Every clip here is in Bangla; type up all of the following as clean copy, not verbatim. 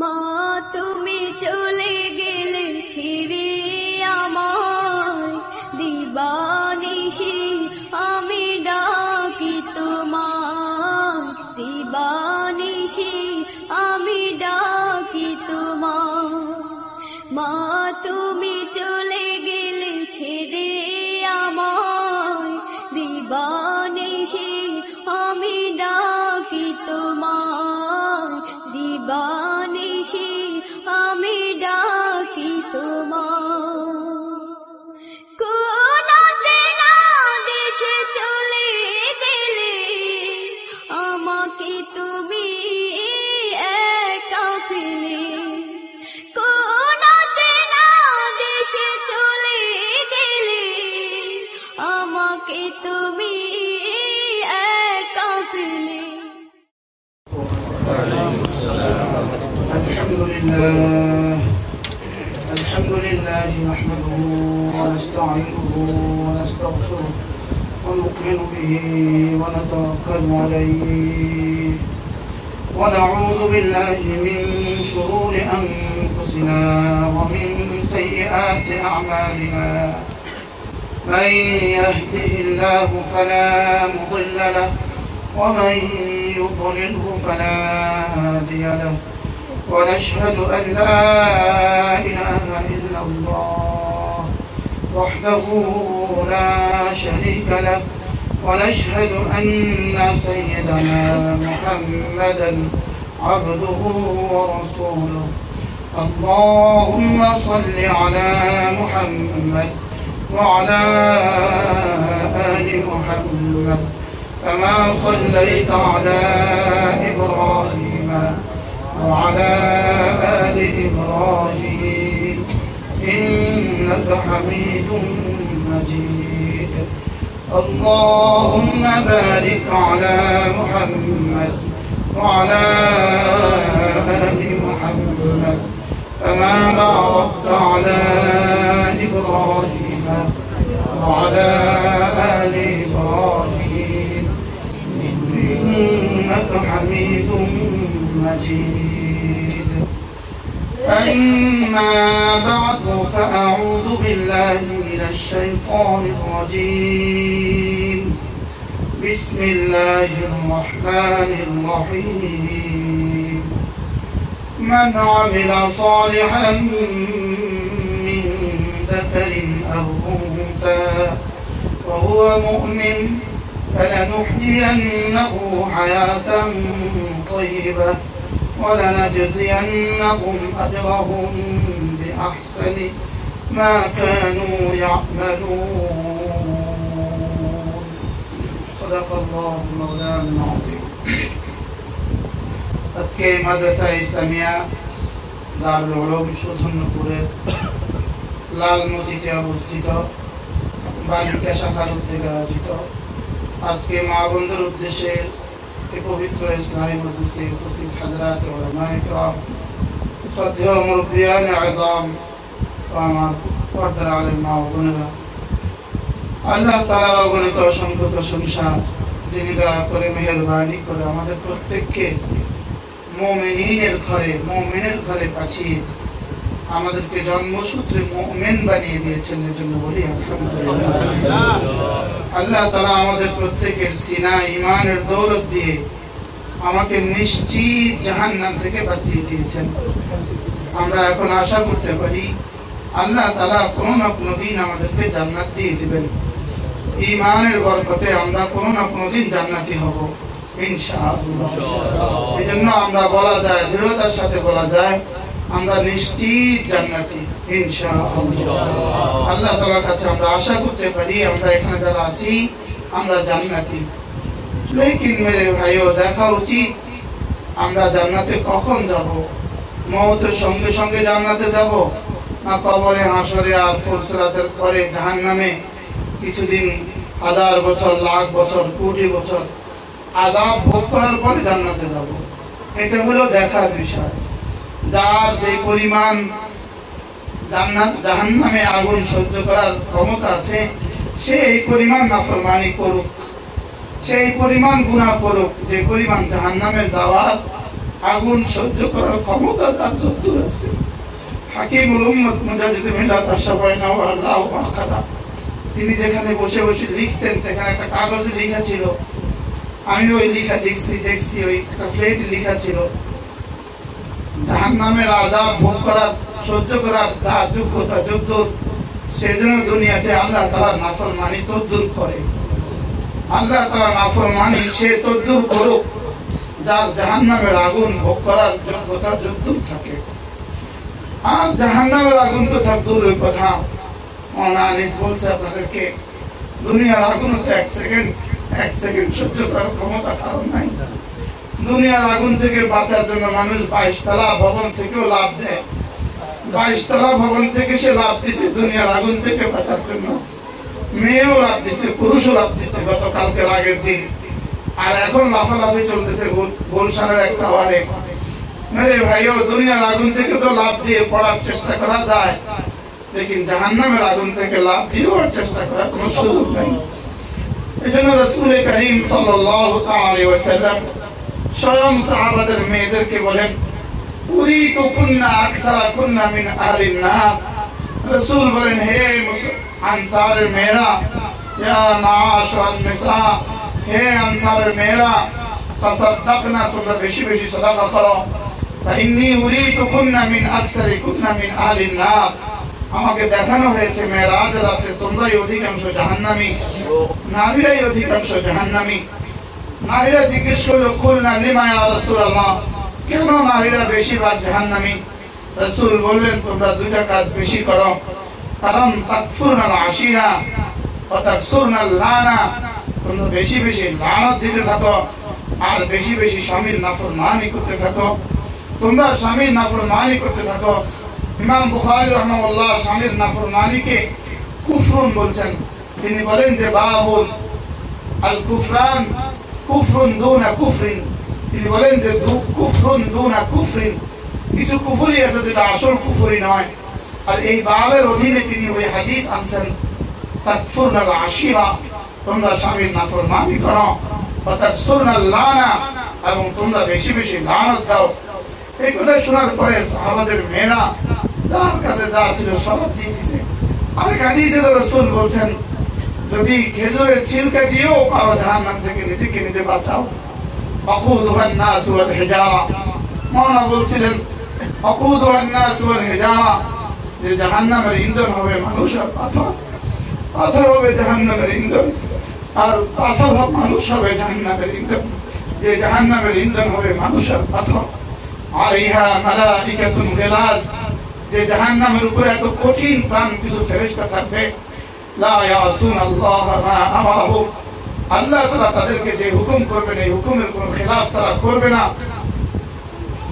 মা তুমি চলে গেলে ছেড়ে আমায়, দিবানিশি আমি ডাকি তোমায়, দিবানিশি আমি ডাকি তোমায়। মা তুমি চলে গেলে ছেড়ে আমায়, দিবানিশি আমি ডাকি তোমায়, দিবানিশি আমি ডাকি তোমায়। কোন চেনা দেশে চলে গেলে আমাকে তুমি একা ফেলে, কোন চেনা দেশে চলে গেলে আমাকে তুমি একা ফেলে। الحمد لله نحمده ونستعينه ونستغفره ونؤمن به ونتوكل عليه ونعوذ بالله من شرور أنفسنا ومن سيئات أعمالنا. من يهده الله فلا مضل له ومن يضلله فلا هادي له. ونشهد أن لا إله إلا الله وحده لا شريك له. ونشهد أن سيدنا محمدا عبده ورسوله. اللهم صل على محمد وعلى آل محمد كما صليت على إبراهيم وعلى آل إبراهيم إنك حميد مجيد. اللهم بارك على محمد وعلى آل محمد كما باركت على إبراهيم وعلى آل إبراهيم إنك حميد مجيد. أما بعد فأعوذ بالله من الشيطان الرجيم. بسم الله الرحمن الرحيم. من عمل صالحا من ذكر أو أنثى وهو مؤمن فلنحيينه حياة طيبة ولنجزينهم أجرهم بأحسن ما كانوا يعملون. صدق الله مولانا العظيم. আজকে মাদ্রাসা ইসলামিয়া দারুল উলুম সুধন্যপুরের লালমতিতে অবস্থিত বালিকা শাখার উদ্যোগে আয়োজিত আজকে মা বন্ধুর উদ্দেশ্যে এই পবিত্র ইসলামী মজলিসে উপস্থিত হাজরাত উলামায়ে কিরাম, শ্রদ্ধেয় মুরব্বিয়ান আযম ও আমার পর্দার আলেম মা ও বোনেরা, আল্লাহ তাআলার অগণিত অসংখ্য প্রশংসা, যিনি দয়া করে মেহেরবানি করে আমাদের প্রত্যেককে মুমিনের ঘরে পাঠিয়ে আমাদেরকে জন্মসূত্রে মুমিন বানিয়ে দিয়েছেন, এর জন্য বলি আলহামদুলিল্লাহ। আল্লাহ তাআলা আমাদের প্রত্যেকের সিনা ঈমানের দৌলত দিয়ে আমাকে নিশ্চিত জাহান্নাম থেকে বাঁচিয়ে দিয়েছেন। আমরা এখন আশা করতে পারি আল্লাহ তাআলা কোনো না কোনো দিন আমাদেরকে জান্নাত দিয়ে দিবেন। ঈমানের বরকতে আমরা কোনো না কোনো দিন জান্নাতি হব ইনশাআল্লাহ। এজন্য আমরা বলা যায়, দৃঢ়তার সাথে বলা যায়, আমরা নিশ্চিত জান্নাতি ইনশাআল্লাহ। আল্লাহ তাআলার কাছে আমরা আশা করতে পারি আমরা এখানে যারা আছি আমরা জান্নাতি। লেকিন মেরে ভাইও, দেখা উচিত আমরা জান্নাতে কখন যাব? মওতের সঙ্গে সঙ্গে জান্নাতে যাব, না কবরে হাসরে আর ফুলসিরাতের পরে জাহান্নামে কিছুদিন হাজার বছর, লাখ বছর, কোটি বছর আযাব ভোগ করার পরে জান্নাতে যাব? এটা হলো দেখার বিষয়। যার যে পরিমাণ জাহান্নামে আগুন সহ্য করার ক্ষমতা আছে সে এই পরিমাণ নাফরমানি করুক, সেই পরিমাণ গুনাহ করুক, যে পরিমাণ জাহান্নামে যাওয়ার আগুন সহ্য করার ক্ষমতা তার যদ্দূর আছে। হাকিমুল উম্মত মুজাদ্দিদ মিল্লাত আশরাফাইনা ওয়া আল্লাহু আখাদা, তিনি যেখানে বসে বসে লিখতেন সেখানে একটা কাগজে লেখা ছিল, আমি ওই লেখা দেখছি ওই একটা প্লেটে লেখা ছিল, জাহান্নামের আযাব ভোগ করার সহ্য করার যার যোগ্যতা যদ্দূর, সেজন্য দুনিয়াতে আল্লাহ তাআলা নাফরমানি তদ্দূর করে। আল্লাহ তাআলা নাফরমানি সে তদ্দূর করুক যার জাহান্নামের আগুন ভোগ করার যোগ্যতা যদ্দূর থাকে। আর জাহান্নামের আগুন তো থাক দূরের কথা, আনিস বলছে আপনাদেরকে দুনিয়ার আগুন তো এক সেকেন্ড সহ্য করার ক্ষমতা কারণ নাই। দুনিয়ার আগুন থেকে বাঁচার জন্য মানুষ 22 তলা ভবন থেকেও লাভ দেয়, 22 তলা ভবন থেকে সে লাভ দিচ্ছে দুনিয়ার আগুন থেকে বাঁচার জন্য। মেয়েও লাভ দিচ্ছে, পুরুষও লাভ দিচ্ছে গতকালকে আগের দিন। আর এখন লাফালাফি চলতেছে গুলশানের একটা ওয়ারে। মেরে ভাইও দুনিয়ার আগুন থেকে তো লাভ দিয়ে পড়ার চেষ্টা করা যায়, লেকিন জাহান্নামের আগুন থেকে লাভ দিয়েও চেষ্টা করার কোনো সুযোগ নেই। এই জন্য রাসূল কারীম সাল্লাল্লাহু আলাইহি ওয়াসাল্লাম স্বয়ং সাহাবাদের মেয়েদেরকে বলেন, উরিতু কুন্না আকসারা কুন্না মিন আহলিন নার। রাসূল বলেন, হে আনসারের মেয়েরা, ইয়া মাআশারান নিসা, হে আনসারের মেয়েরা, তাসাদদাকনা, তোমরা বেশি বেশি সাদাকা করো। ফাইন্নী উরিতু কুন্না মিন আকসারি কুন্না মিন আহলিন নার। আমাকে দেখানো হয়েছে মেরাজ রাতে তোমরাই অধিকাংশ জাহান্নামী, নারীরাই অধিকাংশ জাহান্নামী। নারীরা জিজ্ঞেস করলো, কুলনা লিমা ইয়া রাসূলুল্লাহ, কেন নারীরা বেশিরভাগ জাহান্নামী? রাসূল বললেন, তোমরা দুইটা কাজ বেশি করো, কারণ তাকফুরনাল আশিরা ওয়া তাকসুরনাল লানা, তোমরা বেশি বেশি লানত দিতে থাকো আর বেশি বেশি স্বামীর নাফরমানি করতে থাকো। তোমরা স্বামীর নাফরমানি করতে থাকো। ইমাম বুখারী রাহিমাহুল্লাহ স্বামীর নাফরমানিকে কুফরুন বলছেন। তিনি বলেন যে বাবুল আল কুফরান কুফরুন দুনা কুফরিন, তিনি বলেন যে কুফরুন দুনা কুফরিন, কিছু কুফরি আছে যেটা আসল কুফরি নয়। আর এই বাবের অধীনে তিনি ওই হাদিস আনছেন, তাকফুরনাল আশিরা, তোমরা স্বামীর নাফরমানি করো, ওয়া তাকসুরনাল লানা, এবং তোমরা বেশি বেশি লানত দাও। এই কথা শোনার পরে সাহাবাদের মেয়েরা যার কাছে যা ছিল সব দিয়ে দিয়েছে। আরেক হাদিসে রাসূল বলছেন, যদি খেজুরের ছিলকা দিয়েও কারো জাহান্নাম থেকে নিজেকে নিজে বাঁচাও। আকুদুহান নাস ওয়াল হিজারা, মাওলানা বলছিলেন আকুদুহান নাস ওয়াল হিজারা, যে জাহান্নামের ইন্ধন হবে মানুষ আর পাথর, পাথর হবে জাহান্নামের ইন্ধন, আর পাথর হবে মানুষ হবে জাহান্নামের ইন্ধন, যে জাহান্নামের ইন্ধন হবে মানুষ আর পাথর। আলাইহা মালাইকাতুন গিলাজ, যে জাহান্নামের উপরে এত কঠিন প্রাণ কিছু ফেরেশতা থাকবে, লা ইয়াসুনাল্লাহ মা আমারহুম, আল্লাহ তাআলা তাদেরকে যে হুকুম করবেন এই হুকুমের কোনো খিলাফ তারা করবে না।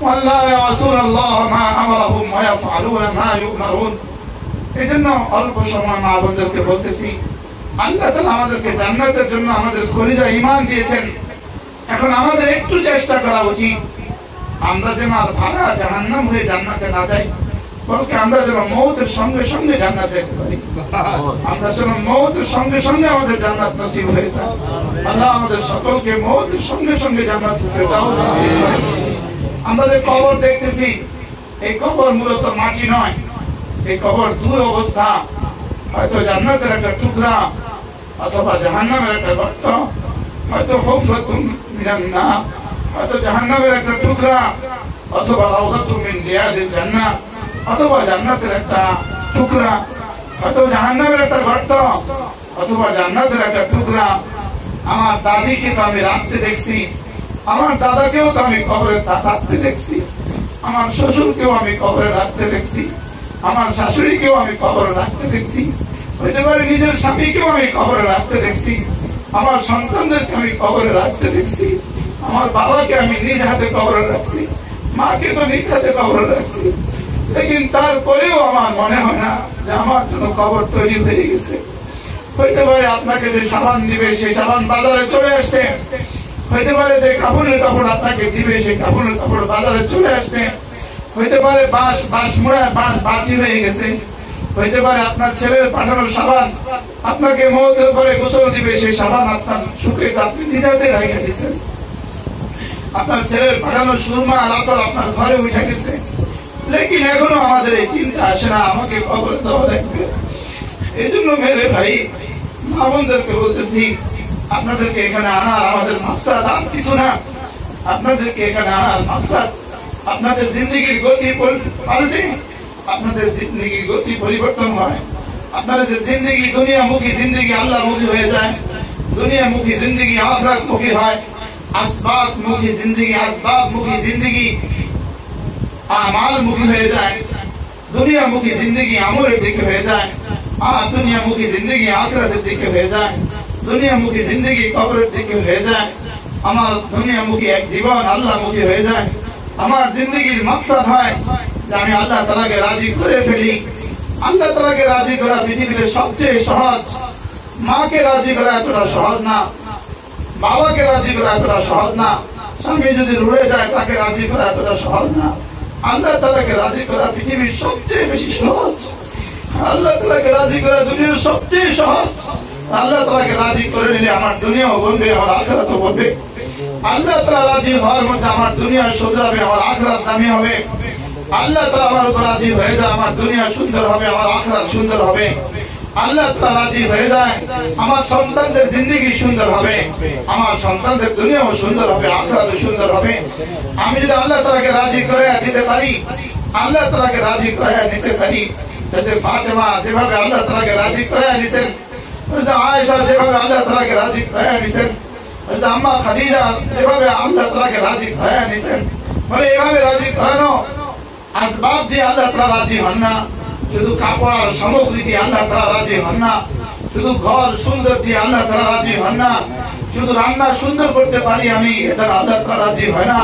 ওয়াল্লা ইয়াসুনাল্লাহ মা আমারহুম ওয়া ইয়াফআলুনা মা ইউমারুন। এজন্য অল্প সময় মা বোনদেরকে বলতেছি, আল্লাহ তাআলা আমাদেরকে জান্নাতের জন্য আমাদের কলিজা ঈমান দিয়েছেন। এখন আমাদের একটু চেষ্টা করা উচিত আমরা যেন আর ভাড়া জাহান্নাম হয়ে জান্নাতে না যাই, বলকে আমরা যেন মওতের সঙ্গে সঙ্গে জান্নাতে যেতে পারি। আমরা যেন মওতের সঙ্গে সঙ্গে আমাদের জান্নাত নসিব হয়ে যায়। আল্লাহ আমাদের সকলকে মওতের সঙ্গে সঙ্গে জান্নাত ফেরদাউস নসিব করেন। আমরা যে কবর দেখতেছি, এই কবর মূলত মাটি নয়, এই কবর দূর অবস্থা, হয়তো জান্নাতের একটা টুকরা অথবা জাহান্নামের একটা গর্ত, হয়তো হুফরাতুন মিনান নার, হয়তো জাহান্নামের একটা টুকরা, অথবা রাউদাতুন মিন রিয়াদিল জান্নাহ, অথবা জান্নাতের একটা টুকরা, হয়তো জাহান্নামের একটা গর্ত, অথবা জান্নাতের একটা টুকরা। আমার দাদিকে তো আমি রাখতে দেখছি, আমার দাদাকেও তো আমি কবরে রাখতে দেখছি, আমার শ্বশুরকেও আমি কবরে রাখতে দেখছি, আমার শাশুড়িকেও আমি কবরে রাখতে দেখছি, হইতে পারে নিজের স্বামীকেও আমি কবরে রাখতে দেখছি, আমার সন্তানদেরকে আমি কবরে রাখতে দেখছি, আমার বাবাকে আমি নিজ হাতে কবরে রাখছি, মাকে তো নিজ হাতে কবরে রাখছি। লেকিন তারপরেও আমার মনে হয় না যে আমার জন্য কবর তৈরি হয়ে গেছে। হইতে পারে আপনাকে যে সাবান দিবে সেই সাবান বাজারে চলে আসছে, হইতে পারে যে কাপড়ের কাপড় আপনাকে দিবে সেই কাপড়ের কাপড় বাজারে চলে আসছে, হইতে পারে বাঁশ মোড়ায় বাঁশ বাতি হয়ে গেছে, হইতে পারে আপনার ছেলের পাঠানোর সাবান আপনাকে মওতের পরে গোসল দিবে সেই সাবান আপনার শুকিয়ে আপনি নিজেতে রেখে দিয়েছেন। আপনার ছেলের পাঠানো সুরমা আলাতর আপনার ঘরে উঠে গেছে, লেকিন এখনো আমাদের এই চিন্তা আসে না আমাকে খবর দেওয়া লাগবে। এই জন্য মেরে ভাই মা বোনদেরকে বলতেছি, আপনাদেরকে এখানে আনার আমাদের মাকসাদ আর কিছু না। আপনাদেরকে এখানে আনার মাকসাদ আপনাদের জিন্দগির গতি পাল্টে, আপনাদের জিন্দগির গতি পরিবর্তন হয়, আপনাদের জিন্দগি দুনিয়ামুখী জিন্দগি আল্লাহমুখী হয়ে যায়, দুনিয়ামুখী জিন্দগি আখিরাতমুখী হয়, আসবাবমুখী জিন্দগি আসবাবমুখী জিন্দগি আমালমুখী হয়ে যায়, দুনিয়ামুখী জিন্দগি আমলের দিকে হয়ে যায়, আর দুনিয়ামুখী জিন্দগি আখিরাতের দিকে হয়ে যায়, দুনিয়ামুখী জিন্দগি কবরের দিকে হয়ে যায়। আমার দুনিয়ামুখী এক জীবন আল্লাহমুখী হয়ে যায়। আমার জিন্দগির মাকসাদ হয় যে আমি আল্লাহ তাআলাকে রাজি করে ফেলি। আল্লাহ তাআলাকে রাজি করা পৃথিবীতে সবচেয়ে সহজ। মাকে রাজি করা এতটা সহজ না, বাবাকে রাজি করা এতটা সহজ না, স্বামী যদি রয়ে যায় তাকে রাজি করা এতটা সহজ না। আল্লাহ তাআলাকে রাজি করা পৃথিবীর সবচেয়ে বেশি সহজ। আল্লাহ তাআলাকে রাজি করা দুনিয়ার সবচেয়ে সহজ। আল্লাহ তাআলাকে রাজি করে নিলে আমার দুনিয়াও বলবে, আমার আখিরাতও বলবে। আল্লাহ তাআলা রাজি হওয়ার মধ্যে আমার দুনিয়া শুধরাবে, আমার আখিরাত দামি হবে। আল্লাহ তাআলা আমার উপর রাজি হয়ে যায়, আমার দুনিয়া সুন্দর হবে, আমার আখিরাত সুন্দর হবে। আল্লাহ তাআলা রাজি হয়ে যায়, আমার সন্তানদের জিন্দেগি সুন্দর হবে, আমার সন্তানদের দুনিয়াও সুন্দর হবে, আখিরাতও সুন্দর হবে। আমি যদি আল্লাহ তাআলাকে রাজি করে দিতে পারি, আল্লাহ তাআলাকে রাজি করে নিতে পারি, তাহলে ফাতেমা যেভাবে আল্লাহ তাআলাকে রাজি করে নিতেন, আয়েশা যেভাবে আল্লাহ তাআলাকে রাজি করে নিতেন, আম্মা খাদিজা যেভাবে আল্লাহ তাআলাকে রাজি করে নিতেন, বলে এভাবে রাজি করানো আসবাব দিয়ে আল্লাহ তাআলা রাজি হন না, শুধু কাপড় আর সামগ্রী দিয়ে আল্লাহ তাআলা রাজি হন না, শুধু ঘর সুন্দর দিয়ে আল্লাহ তাআলা রাজি হন না, শুধু রান্না সুন্দর করতে পারি আমি, এটা আল্লাহ তাআলা রাজি হয় না।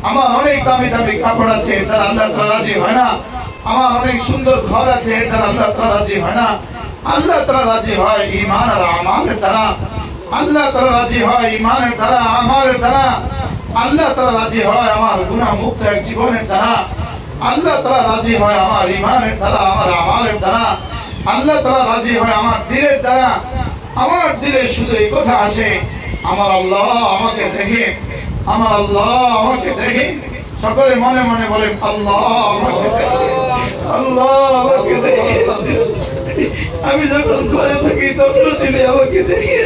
আমার অনেক দামি দামি কাপড় আছে, এটা আল্লাহ তাআলা রাজি হয় না। আমার অনেক সুন্দর ঘর আছে, এটা আল্লাহ তাআলা রাজি হয় না। আল্লাহ তাআলা রাজি হয় ঈমান আর আমালের দ্বারা। আল্লাহ তাআলা রাজি হয় ঈমানের দ্বারা, আমালের দ্বারা। আল্লাহ তাআলা রাজি হয় আমার গুনাহ মুক্ত এক জীবনের দ্বারা। আল্লাহ তাআলা রাজি হয় আমার ঈমানের দ্বারা, আমার আমালের দ্বারা। আল্লাহ তাআলা রাজি হয় আমার দিলের দ্বারা। আমার দিলে শুধু এই কথা আসে, আমার আল্লাহ আমাকে দেখে, আমার আল্লাহ আমাকে দেখে। সকলে মনে মনে বলে আল্লাহ আমাকে দেখে, আল্লাহ আমাকে দেখে। আমি যখন ঘরে থাকি তখন তিনি আমাকে দেখে,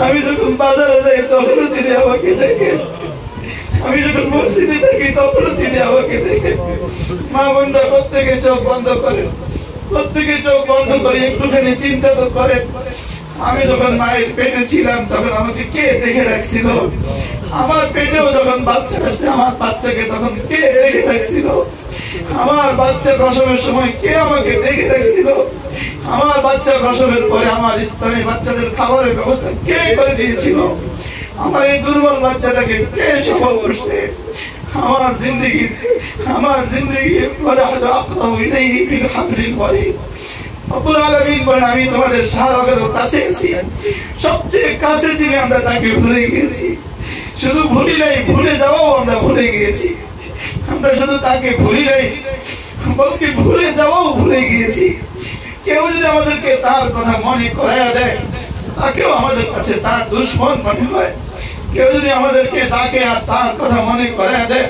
আমি যখন বাজারে যাই তখন তিনি আমাকে দেখে, আমি যখন মসজিদে থাকি তখন তিনি আমাকে দেখে। মা বোনরা প্রত্যেকে চোখ বন্ধ করে, প্রত্যেকে চোখ বন্ধ করে একটুখানি চিন্তা তো করেন, আমি যখন মায়ের পেটে ছিলাম তখন আমাকে কে দেখে রাখছিল? আমার পেটেও যখন বাচ্চা আসছে আমার বাচ্চাকে তখন কে দেখে রাখছিল? আমার বাচ্চা প্রসবের সময় কে আমাকে দেখে রাখছিল? আমার বাচ্চা প্রসবের পরে আমার স্তনে বাচ্চাদের খাবারের ব্যবস্থা কে করে দিয়েছিল? আমার এই দুর্বল বাচ্চাটাকে কে সফল করছে? আমার জিন্দগি আমি তোমাদের সাহায্যের কাছে এসেছি, সবচেয়ে কাছে ছিলাম, আমরা তাকে ভুলে গিয়েছি। শুধু ভুলি নাই, ভুলে যাওয়াও আমরা ভুলে গিয়েছি। আমরা শুধু তাকে ভুলি নাই, বলতে ভুলে যাওয়াও ভুলে গিয়েছি। কেউ যদি আমাদেরকে তার কথা মনে করাইয়া দেয়, তাকেও আমাদের কাছে তার দুশ্মন মনে হয়। কেউ যদি আমাদেরকে ডাকে আর তার কথা মনে করাইয়া দেয়,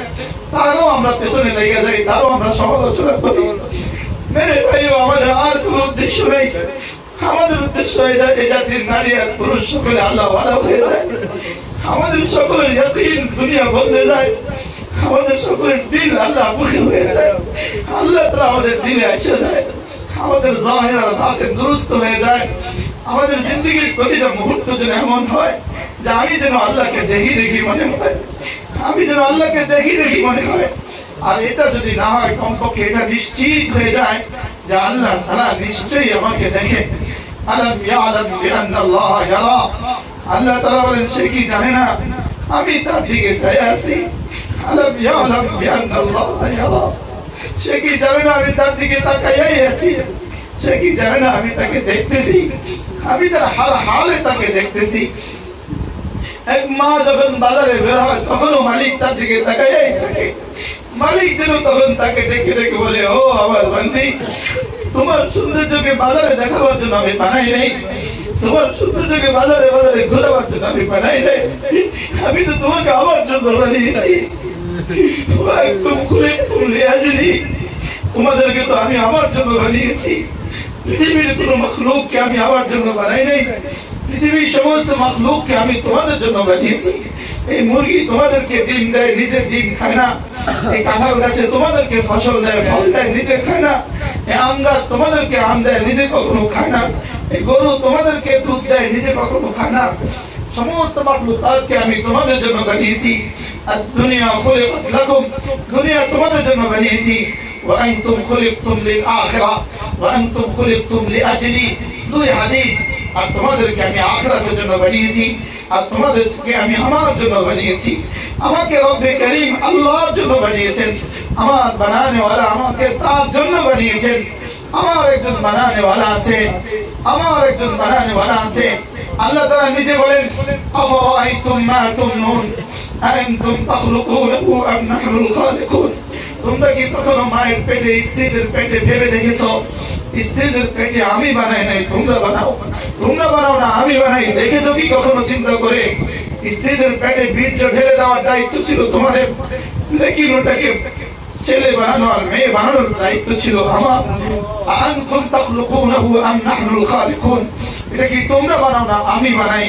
তারও আমরা পেছনে লেগে যাই, তারও আমরা সমালোচনা করি। মেরে ভাইও আমাদের আর কোন উদ্দেশ্য নেই। আমাদের উদ্দেশ্য হয়ে যায় এই জাতির নারী আর পুরুষ সকলে আল্লাহ ওয়ালা হয়ে যায়। আমাদের সকলের ইয়াকিন দুনিয়া বদলে যায়, আমাদের সকলের দিল আল্লাহ মুখী হয়ে যায়। আল্লাহ তাআলা আমাদের দিলে এসে যায়, আমাদের জাহির আর বাতিন দুরুস্ত হয়ে যায়। আমাদের জিন্দগির প্রতিটা মুহূর্ত যেন এমন হয় যে আমি যেন আল্লাহকে দেখি দেখি মনে হয়, আমি যেন আল্লাহকে দেখি দেখি মনে হয়। আর এটা যদি না হয়, কমপক্ষে এটা নিশ্চিত হয়ে যায় যে আল্লাহ তাআলা নিশ্চয়ই আমাকে দেখে। আলাম ইয়ালাম বিআন্নাল্লাহ ইয়ারা, আল্লাহ তাআলা বলেন সে কি জানে না আমি তার দিকে চাই আছি। আলাম ইয়ালাম বিআন্নাল্লাহ ইয়ারা, সে কি জানে না আমি তার দিকে তাকাইয়াই আছি। সে কি জানে না আমি তাকে দেখতেছি, আমি তার হালে তাকে দেখতেছি। এক মা যখন বাজারে বের হয় তখনও মালিক তার দিকে তাকাইয়াই থাকে। মালিক যেন তখন তাকে ডেকে ডেকে বলে, ও আমার বান্দি, তোমার সৌন্দর্যকে বাজারে দেখাবার জন্য আমি বানাই নাই, তোমার সৌন্দর্যকে বাজারে বাজারে ঘোরাবার জন্য আমি বানাই নাই, আমি তো তোমাকে আমার জন্য বানিয়েছি। একদম খুলে তুলে আসিনি, তোমাদেরকে তো আমি আমার জন্য বানিয়েছি। পৃথিবীর কোন মখলুককে আমি আমার জন্য বানাই নাই, পৃথিবীর সমস্ত মখলুককে আমি তোমাদের জন্য বানিয়েছি। এই মুরগি তোমাদেরকে ডিম দেয়, নিজে ডিম খায় না। এই কাঁঠাল গাছে তোমাদেরকে ফসল দেয়, ফল দেয়, নিজে খায় না। এই আম গাছ তোমাদেরকে আম দেয়, নিজে কখনো খায় না। এই গরু তোমাদেরকে দুধ দেয়, নিজে কখনো খায় না। সমস্ত মাখলুকাতকে আমি তোমাদের জন্য বানিয়েছি। আর দুনিয়া খুলিকাত লাকুম, দুনিয়া তোমাদের জন্য বানিয়েছি। ওয়া আনতুম খুলিকতুম লিল আখিরা ওয়া আনতুম খুলিকতুম লিআজলি, দুই হাদিস। আর তোমাদেরকে আমি আখিরাতের জন্য বানিয়েছি, আর তোমাদেরকে আমি আমার জন্য বানিয়েছি। আমাকে রব্বে করিম আল্লাহর জন্য বানিয়েছেন। আমার বানানে ওয়ালা আমাকে তার জন্য বানিয়েছেন। আমার একজন বানানে ওয়ালা আছে, আমার একজন বানানে ওয়ালা আছে। আল্লাহ তাআলা নিজে বলেন, আফরাআইতুম মা তুমনুন আনতুম তাখলুকুনহু আম নাহনুল খালিকুন। তোমরা কি কখনো মায়ের পেটে, স্ত্রীদের পেটে ভেবে দেখেছো? স্ত্রীদের পেটে আমি বানাই নাই, তোমরা বানাও। তোমরা বানাও না, আমি বানাই। দেখেছো কি কখনো চিন্তা করে? স্ত্রীদের পেটে বীর্য ঢেলে দেওয়ার দায়িত্ব ছিল তোমাদের, লেকিন ওটাকে ছেলে বানানো আর মেয়ে বানানোর দায়িত্ব ছিল আমার। আনতুম তাখলুকুনহু আম নাহনুল খালিকুন, এটা কি তোমরা বানাও না, আমি বানাই।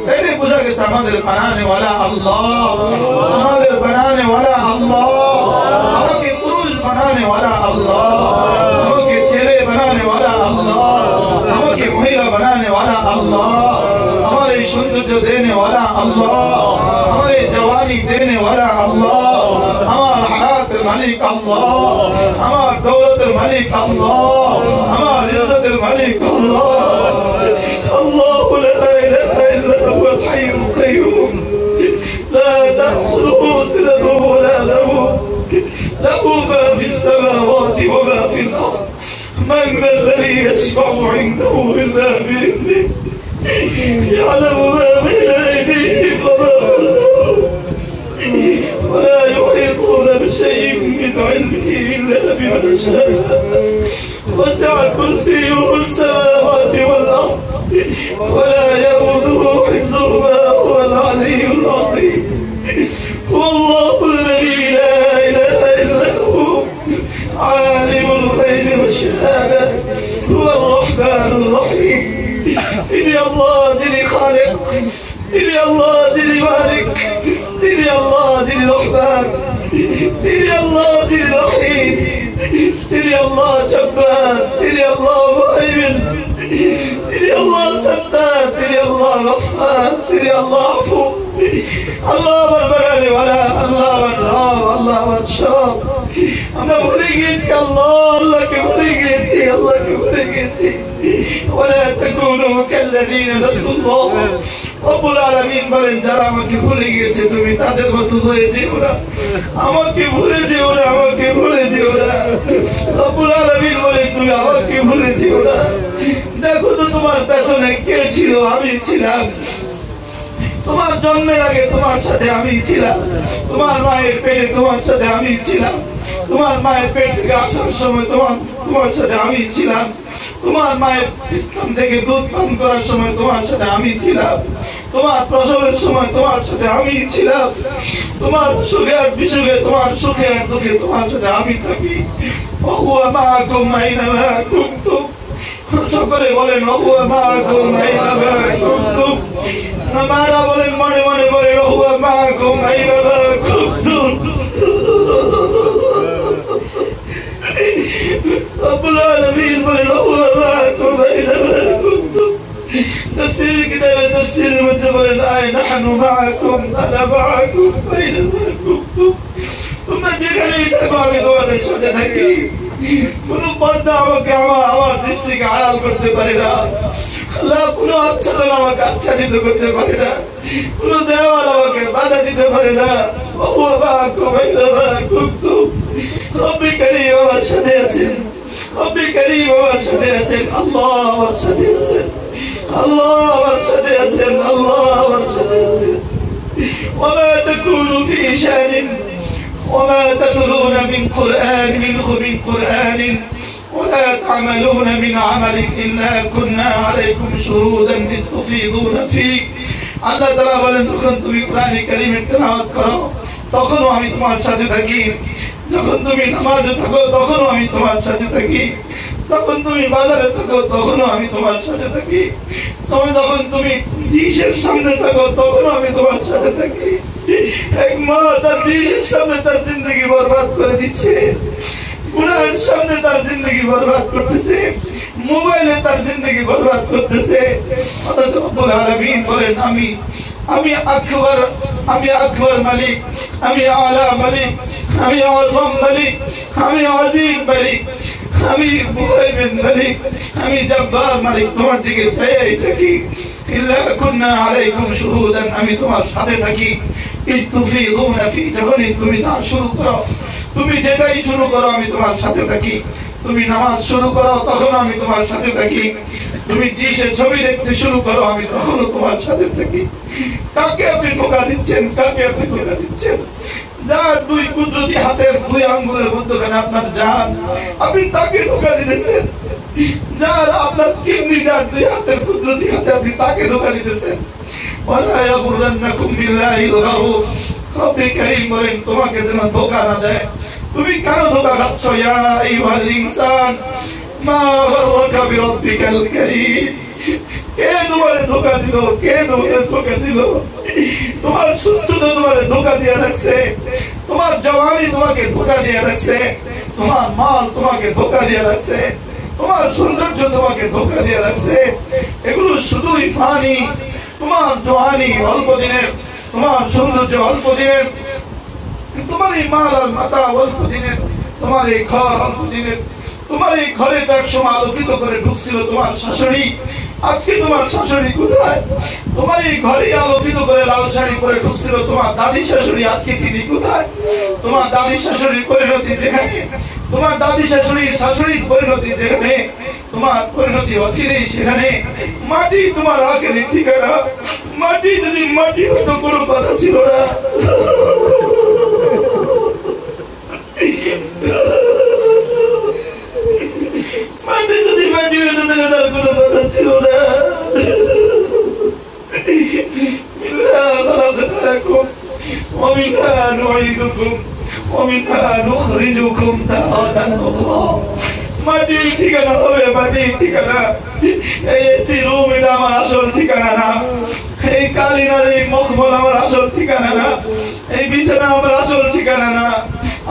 তাইলে বোঝা গেছে আমাদের বানানে ওয়ালা আল্লাহ, আমাদের বানানে ওয়ালা আল্লাহ। আমাকে পুরুষ বানানে ওয়ালা আল্লাহ, আমাকে ছেলে বানানে ওয়ালা আল্লাহ, আমাকে মহিলা বানানে ওয়ালা আল্লাহ, আমার এই সৌন্দর্য দেনে ওয়ালা আল্লাহ, আমার এই জওয়ানি দেনে ওয়ালা আল্লাহ, আমার হায়াতের মালিক আল্লাহ, আমার দৌলতের মালিক আল্লাহ, আমার ইজ্জতের মালিক আল্লাহ। الله لا إله إلا هو الحي القيوم لا تأخذه سنة ولا نوم له ما في السماوات وما في الأرض من ذا الذي يشفع عنده إلا بإذنه يعلم ما بين أيديهم وما خلفهم ولا يحيطون بشيء من علمه إلا بما شاء وسع كرسيه السماوات والأرض ولا يؤوده حفظهما هو العلي العظيم هو الله الذي لا إله إلا هو عالم الغيب والشهادة هو الرحمن الرحيم إلي الله دلي خالق إلي الله دلي مالك إلي الله دلي رحمن إلي الله دلي رحيم إلي الله جبار إلي الله مهيمن إلي الله ستار إلي الله غفار إلي الله عفو الله بربراني ولا الله والراب الله والشاب أنا بريقيتي الله كبريقيتي الله كبريقيتي ولا تكونوا كالذين نسوا الله রব্বুল আলামিন বলেন, যারা আমাকে ভুলে গিয়েছে তুমি তাদের মতো হয়ে যেও না, আমাকে ভুলে যেও না, আমাকে ভুলে যেও না। রব্বুল আলামিন বলেন, তুমি আমাকে ভুলে যেও না। দেখো তো তোমার পেছনে কে ছিল? আমি ছিলাম। তোমার জন্মের আগে তোমার সাথে আমি ছিলাম, তোমার মায়ের পেটে তোমার সাথে আমি ছিলাম, তোমার মায়ের পেট থেকে আসার সময় তোমার সাথে আমি ছিলাম, তোমার মায়ের স্তন থেকে দুধ পান করার সময় তোমার সাথে আমি ছিলাম, তোমার প্রসবের সময় তোমার সাথে আমি ছিলাম, তোমার সুখে আর বিসুখে, তোমার সুখে আর দুঃখে তোমার সাথে আমি থাকি। ওয়া মাআকুম আইনামা কুনতুম, সকলে বলেন ওয়া মাআকুম আইনামা কুনতুম। মারা বলেন, মনে মনে বলেন ওয়া মাআকুম আইনামা কুনতুম। রব্বুল আলামিন বলেন ওয়া মাআকুম আইনামা কুনতুম। تفسير كتاب تفسير المتبرن آية نحن معكم أنا معكم أينما كنتم ثم যেখানেই থাকো আমি তোমাদের সাথে থাকি। কোনো পর্দা আমাকে আমার দৃষ্টিকে আড়াল করতে পারে না, আল্লাহ কোনো আচ্ছাদন আমাকে আচ্ছাদিত করতে পারে না, কোনো দেওয়াল আমাকে বাধা দিতে পারে না। ওয়া মাআকুম আইনামা কুনতুম। রব্বি কারীম আমার সাথে আছেন, রব্বি কারীম আমার সাথে আছেন, আল্লাহ আমার সাথে আছেন, আল্লাহ আমার সাথে আছেন, আল্লাহ আমার সাথে আছেন। وما تكون في شأن وما تتلون من قرآن ولا تعملون من عمل إلا كنا عليكم شهودا إذ تفيضون فيه আল্লাহ তাআলা বলেন যখন তুমি কোরআন কারীমের তেলাওয়াত করো তখনও আমি তোমার সাথে থাকি, যখন তুমি নামাজে থাকো তখনও আমি তোমার সাথে থাকি, তখন তুমি বাজারে থাকো তখনও আমি তোমার সাথে থাকি, যখন তুমি ডিশের সামনে থাকো তখনও আমি তোমার সাথে থাকি। এক মা তার ডিশের সামনে তার জিন্দগি বরবাদ করে দিচ্ছে, কোরআনের সামনে তার জিন্দগি বরবাদ করতেছে, মোবাইলে তার জিন্দগি বরবাদ করতেছে। অথচ রব্বুল আলামিন বলেন আমি আকবার মালিক, আমি আলা মালিক, আমি আযম মালিক, আমি আজিম মালিক, আমি মুহাইমিন মালিক, আমি জব্বার মালিক, তোমার দিকে চাই থাকি। ইল্লা কুননা আলাইকুম শুহুদান, আমি তোমার সাথে থাকি। ইস্তুফিদুনা ফি, যখন তুমি তা শুরু করো, তুমি যেটাই শুরু করো আমি তোমার সাথে থাকি। তুমি নামাজ শুরু করো তখন আমি তোমার সাথে থাকি, তুমি ডিশে ছবি দেখতে শুরু করো আমি তখনও তোমার সাথে থাকি। কাকে আপনি ধোঁকা দিচ্ছেন? কাকে আপনি ধোঁকা দিচ্ছেন? যার দুই কুদরতি হাতের দুই আঙ্গুলের মধ্যখানে আপনার জান, আপনি তাকে ধোঁকা দিতেছেন। যার আপনার কিডনি, যার দুই হাতের কুদরতি হাতে, আপনি তাকে ধোঁকা দিতেছেন। ওয়ালা ইয়াগুররান্নাকুম বিল্লাহিল গারুর, রব্বুল কারীম বলেন তোমাকে যেন ধোঁকা না দেয়। তুমি কেন ধোঁকা খাচ্ছ? ইয়া আইয়ুহাল ইনসান মা গাররাকা বিরাব্বিকাল কারীম, কে তোমারে ধোঁকা দিল? কে তোমারে ধোঁকা দিল? তোমার সুস্থতা তোমারে ধোঁকা দিয়ে রাখছে, তোমার জওয়ানি তোমাকে ধোঁকা দিয়ে রাখছে, তোমার মাল তোমাকে ধোঁকা দিয়ে রাখছে, তোমার সৌন্দর্য তোমাকে ধোঁকা দিয়ে রাখছে। এগুলো শুধুই ফানি। তোমার জওয়ানি অল্প দিনের, তোমার সৌন্দর্য অল্প দিনের, তোমার এই মাল আর মাতা অল্প দিনের, তোমার এই ঘর অল্প দিনের। তোমার এই ঘরে তো এক সময় আলোকিত করে ঢুকছিল তোমার শাশুড়ি, আজকে তোমার শাশুড়ি কোথায়? তোমার এই ঘরে আলোকিত করে লাল শাড়ি পরে ঢুকছিল তোমার দাদি শাশুড়ি, আজকে তিনি কোথায়? তোমার দাদি শাশুড়ির পরিণতি যেখানে, তোমার দাদি শাশুড়ির শাশুড়ির পরিণতি যেখানে, তোমার পরিণতি অচিরেই সেখানে। মাটি তোমার আখেরি ঠিকানা। মাটি যদি মাটি হতো কোনো কথা ছিল না। মাটি যদি মাটি হতো তাহলে তার কোনো কথা ছিল না। মিল্লাহ খালাকনাকুম ওয়া মিনহা নুঈদুকুম ওয়া মিনহা নুখরিজুকুম তারাতান উখরা। মাটির ঠিকানা হবে মাটির ঠিকানা। এই এসি রুম এটা আমার আসল ঠিকানা না, এই কালিনার এই মখমল আমার আসল ঠিকানা না, এই বিছানা আমার আসল ঠিকানা না।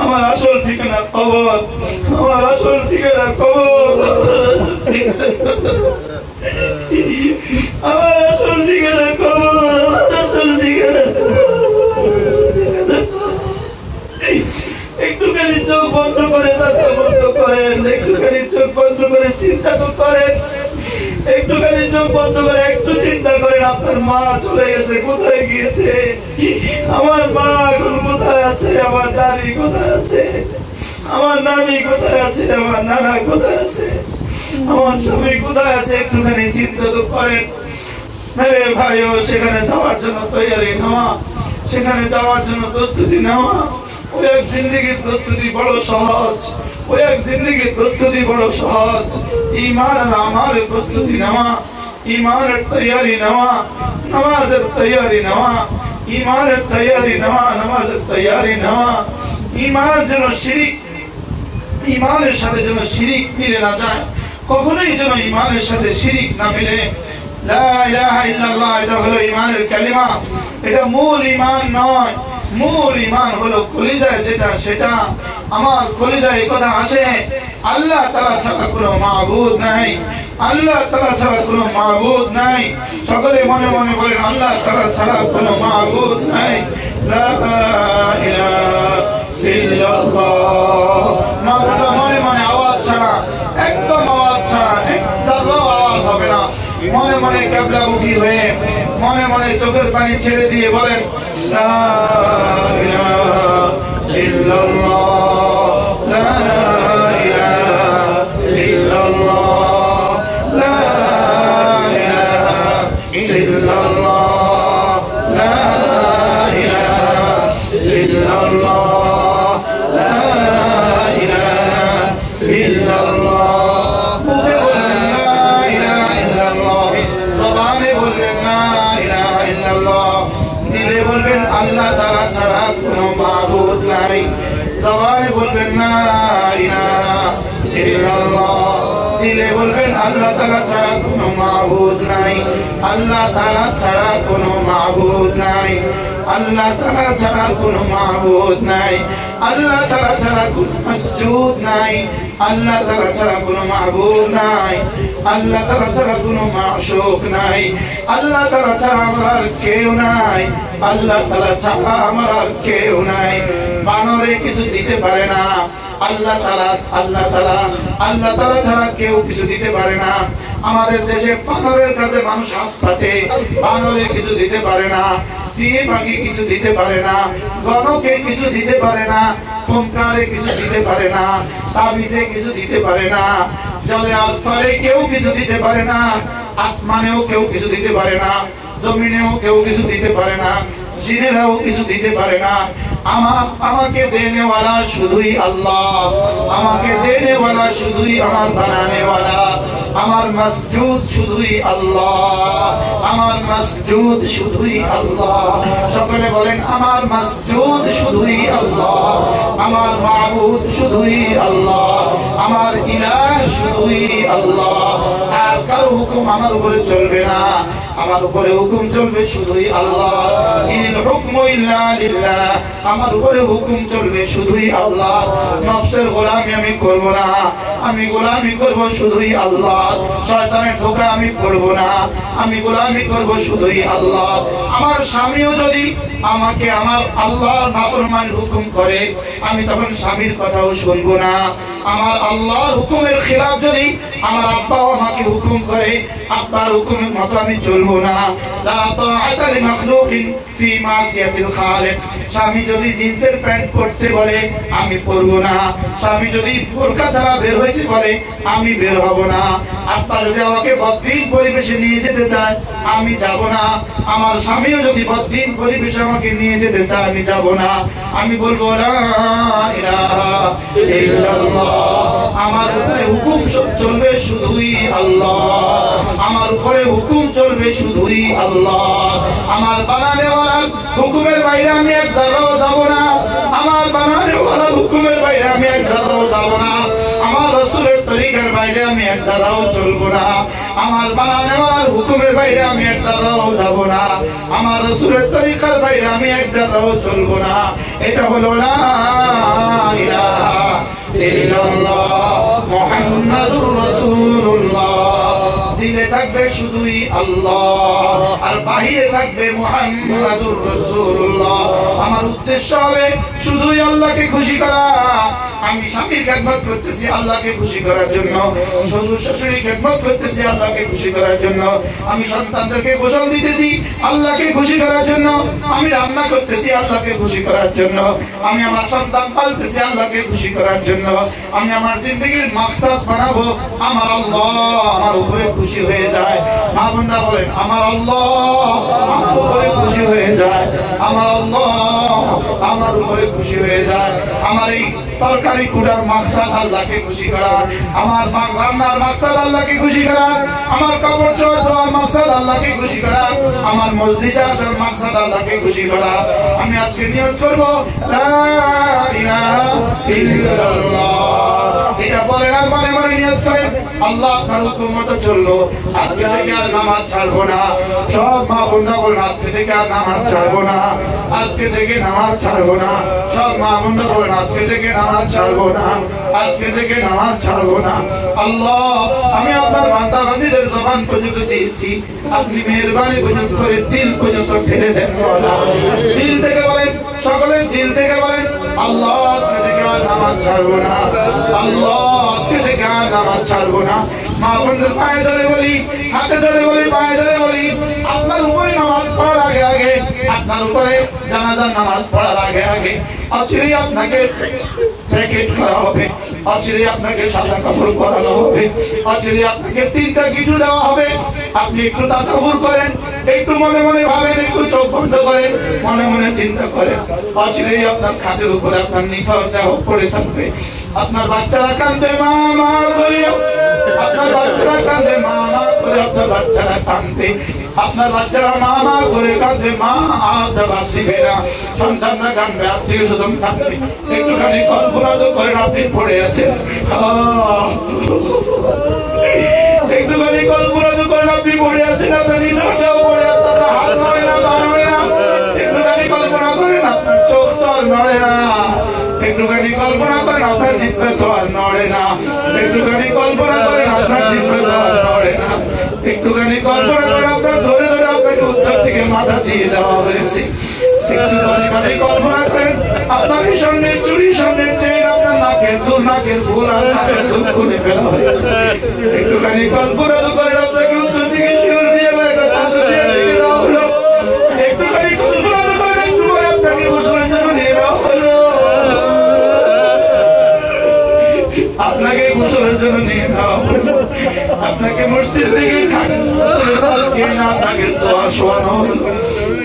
আমার আসল ঠিকানা কবর, আমার আসল ঠিকানা কবর, আমার আসল ঠিকানা কবর, আমার আসল ঠিকানা। একটুখানি চোখ বন্ধ করে রাস্তা বন্ধ করেন, একটুখানি চোখ বন্ধ করে চিন্তা তো করেন, একটুখানি চোখ বন্ধ করে একটু চিন্তা করেন আপনার মা চলে গেছে, কোথায় গিয়েছে? আমার মা এখন কোথায় আছে? আমার দাদি কোথায় আছে? আমার নানি কোথায় আছে? আমার নানা কোথায় আছে? আমার স্বামী কোথায় আছে? একটুখানি চিন্তা তো করেন। মেরে ভাইও সেখানে যাওয়ার জন্য তৈরি নেওয়া, সেখানে যাওয়ার জন্য প্রস্তুতি নেওয়া। ওই এক জিন্দেগির প্রস্তুতি বড় সহজ, ওই এক জিন্দেগির প্রস্তুতি বড় সহজ। ঈমান আর আমালের প্রস্তুতি নেওয়া, ঈমানের তৈয়ারি নেওয়া, নামাজের তৈয়ারি নেওয়া, ঈমানের তৈয়ারি নেওয়া, নামাজের তৈয়ারি নেওয়া। ঈমান যেন শিরিক, ঈমানের সাথে যেন শিরিক মিলে না যায়, কখনোই যেন ঈমানের সাথে শিরিক না মিলে। লা ইলাহা ইল্লাল্লাহ, এটা হলো ঈমানের কালিমা। এটা মূল ঈমান নয়, মূল ঈমান হলো কলিজায় যেটা, সেটা। আমার কলিজায় এই কথা আসে, আল্লাহ তাআলা ছাড়া কোনো মাবুদ নাই, আল্লাহ তাআলা ছাড়া কোনো মাবুদ নাই। সকলে মনে মনে বলেন আল্লাহ তাআলা ছাড়া কোনো মাবুদ নাই। লা ইলাহা ইল্লাল্লাহ, মাত্র মনে মনে আওয়াজ ছাড়া, একদম আওয়াজ ছাড়া, এক জাররাও আওয়াজ হবে না। মনে মনে কিবলামুখী হয়ে, মনে মনে চোখের পানি ছেড়ে দিয়ে বলেন লা ইলাহা ইল্লাল্লাহ, লা ইলাহা ইল্লাল্লাহ, লা ইলাহা ইল্লাল্লাহ, লা ইলাহা ইল্লাল্লাহ, লা ইলাহা ইল্লাল্লাহ। আল্লাহ তাআলা ছাড়া কোনো মাবুদ নাই, আল্লাহ তাআলা ছাড়া কোনো মাবুদ নাই, আল্লাহ তাআলা ছাড়া কোনো মাবুদ নাই, আল্লাহ তাআলা ছাড়া কোনো মাসজুদ নাই, আল্লাহ তাআলা ছাড়া কোনো মাহবুব নাই, আল্লাহ তাআলা ছাড়া কোনো মাশউক নাই, আল্লাহ তাআলা ছাড়া আমার কেউ নাই, আল্লাহ তাআলা ছাড়া আমার কেউ নাই। বানরে কিছু দিতে পারে না, আল্লাহ তাআলা ছাড়া কেউ কিছু দিতে পারে না। আমাদের দেশে বানরের কাছে মানুষ হাত পাতে, বানরে কিছু দিতে পারে না, টিয়ে পাখি কিছু দিতে পারে না, গণকে কিছু দিতে পারে না, খুনকারে কিছু দিতে পারে না, তাবিজে কিছু দিতে পারে না, জলে আর স্থলে কেউ কিছু দিতে পারে না, আসমানেও কেউ কিছু দিতে পারে না, জমিনেও কেউ কিছু দিতে পারে না, জিনেরাও কিছু দিতে পারে না। আমাকে দেনেওয়ালা শুধুই আল্লাহ, আমাকে দেনেওয়ালা শুধুই আমার বানানেওয়ালা, আমার মাসজুদ শুধুই আল্লাহ, আমার মাসজুদ শুধুই আল্লাহ। সকলে বলেন আমার মাসজুদ শুধুই আল্লাহ, আমার মাবুদ শুধুই আল্লাহ, আমার ইলাহ শুধুই আল্লাহ। আর কারো হুকুম আমার উপরে চলবে না, আমার উপরে হুকুম চলবে শুধুই আল্লাহ। ইল হুকমু ইল্লা লিল্লাহ, আমার উপরে হুকুম চলবে শুধুই আল্লাহ। নফসের গোলামি আমি করব না, আমি গোলামি করব শুধুই আল্লাহ। শয়তানের ধোঁকা আমি করব না, আমি গোলামি করব শুধুই আল্লাহ। আমার স্বামীও যদি আমাকে আমার আল্লাহর নাফরমানির হুকুম করে, আমি তখন স্বামীর কথাও শুনবো না। আমার আল্লাহর হুকুমের খিলাফ যদি আমার আব্বাও আমাকে হুকুম করে, আব্বার হুকুমের মতো আমি চলবো না। লা তাআতা লিমাখলুকিন ফি মাসিয়াতিল খালিক। স্বামী যদি জিন্সের প্যান্ট পরতে বলে আমি পরবো না, স্বামী যদি বোরকা ছাড়া বের হইতে বলে আমি বের হব না। আব্বা যদি আমাকে বদ্দিন পরিবেশে নিয়ে যেতে চায় আমি যাব না, আমার স্বামীও যদি বদ্দিন পরিবেশে আমাকে নিয়ে যেতে চায় আমি যাব না। আমি বলবো লা ইলাহা ইল্লাল্লাহ। আমার উপরে হুকুম চলবে শুধুই আল্লাহ, আমার উপরে হুকুম চলবে শুধুই আল্লাহ। আমার বানানেওয়ালা হুকুমের বাইরে আমি এক জারাও যাব না, আমার বানানেওয়ালা হুকুমের বাইরে আমি এক জারাও যাব না। আমার রাসূলের তরিকার বাইরে আমি এক জারাও চলবো না, আমার বানানেওয়ালার হুকুমের বাইরে আমি এক জারাও যাব না, আমার রাসূলের তরিকার বাইরে আমি এক জারাও চলবো না। এটা হলো লা ইলাহা ইল্লাল্লাহ মুহাম্মাদুর রাসূলুল্লাহ। দিলে থাকবে শুধুই আল্লাহ আর বাহিরে থাকবে মুহাম্মাদুর রাসূলুল্লাহ। আমার উদ্দেশ্য হবে শুধুই আল্লাহকে খুশি করা। আমি স্বামীর খেদমত করতেছি আল্লাহকে খুশি করার জন্য, শ্বশুর শাশুড়ির খেদমত করতেছি আল্লাহকে খুশি করার জন্য, আমি সন্তানদেরকে গোসল দিতেছি আল্লাহকে খুশি করার জন্য, আমি রান্না করতেছি আল্লাহকে খুশি করার জন্য, আমি আমার সন্তান পালতেছি আল্লাহকে খুশি করার জন্য, আমি আমার জিন্দেগির মাকসাদ বানাবো আমার আল্লাহ আমার উপরে খুশি হয়ে যায়। মা বোনরা বলেন আমার আল্লাহ আমার উপরে খুশি হয়ে যায়, আমার আল্লাহ আমার উপরে খুশি হয়ে যায়। আমার এই তরকারি কুড়ার মাকসাদ আল্লাহকে খুশি করা, আমার রান্নার মাকসাদ আল্লাহকে খুশি করা, আমার কাপড় চোপড় ধোয়ার মাকসাদ আল্লাহকে খুশি করা, আমার মজলিসে আসার মাকসাদ আল্লাহকে খুশি করা। আমি আজকে নিয়ত করব লা ইলাহা ইল্লাল্লাহ। এটা বলেন আর মনে মনে নিয়ত করেন আল্লাহ আপনার হুকুম মতো চলবো, আজকে থেকে আর নামাজ ছাড়বো না। সব মা বোনরা বলেন আজকে থেকে আর নামাজ ছাড়বো না, আজকে থেকে নামাজ ছাড়বো না। সব মা বোনরা বলেন আজকে থেকে নামাজ ছাড়বো না, আজকে থেকে নামাজ ছাড়বো না। আল্লাহ আমি আপনার বান্দা বান্দীদের জবান পর্যন্ত দিয়েছি, আপনি মেহেরবানি পর্যন্ত করে দিল পর্যন্ত ঠেলে দেন। দিল থেকে বলেন, সকলে দিল থেকে বলেন আল্লাহ আজকে থেকে আর নামাজ ছাড়বো না, আল্লাহ আজকে থেকে আর নামাজ ছাড়বো না। মা বোনদের পায়ে ধরে বলি, হাতে ধরে বলি, পায়ে ধরে বলি, আপনার উপরে নামাজ পড়ার আগে আগে, আপনার উপরে জানাজার নামাজ পড়ার আগে আগে অচিরেই আপনাকে প্যাকেট করা হবে, অচিরেই আপনাকে সাদা কাপড় পরানো হবে, অচিরেই আপনাকে 3টা কিছু দেওয়া হবে। আপনি একটু তাসাব্বুর করেন, একটু মনে মনে ভাবেন, একটু চোখ বন্ধ করেন, মনে মনে চিন্তা করেন। অচিরেই আপনার খাটের উপরে আপনার নিথর দেহ পড়ে থাকবে। আপনার বাচ্চারা কাঁদবে মা মা করে, আপনার বাচ্চারা কাঁদবে মা মা করে, আপনার বাচ্চারা কাঁদবে, আপনার বাচ্চারা মা মা করে কাঁদবে, মা আর জবাব দিবে না। সন্তানরা কাঁদবে, আত্মীয় স্বজন কাঁদবে। একটুখানি কল্পনা তো করেন আপনি পড়ে আছেন, কল্পনা তো করেন আপনি পড়ে আছেন, আপনার হৃদয়টাও পড়ে আছে, আপনার হাত নড়ে না, পা নড়ে না। একটুখানি কল্পনা করেন আপনার চোখ তো আর নড়ে না, একটুখানি কল্পনা করেন আপনার জিহ্বা তো আর নড়ে না, একটুখানি কল্পনা করেন আপনার জিহ্বা তো আর নড়ে না, একটুখানি কল্পনা করেন আপনার ধরে ধরে আপনাকে উত্তর থেকে মাথা দিয়ে দেওয়া হয়েছে। একটুখানি কল্পনা করেন আপনার এই স্বর্ণের চুরি, স্বর্ণের চেন, আপনার নাকের দুল, নাকের ফুল আর নাকের দুল খুলে ফেলা হয়েছে। একটুখানি কল্পনা তো করেন আপনাকে উত্তর থেকে শিওর দিয়ে একটা চাষু দিয়ে দেওয়া হলো। একটুখানি কল্পনা তো করেন একটু পরে আপনাকে গোসলের জন্য নিয়ে দেওয়া হলো, আপনাকে গোসলের জন্য নিয়ে দেওয়া হলো, আপনাকে মসজিদ থেকে আপনাকে দোয়া শোয়ানো হলো,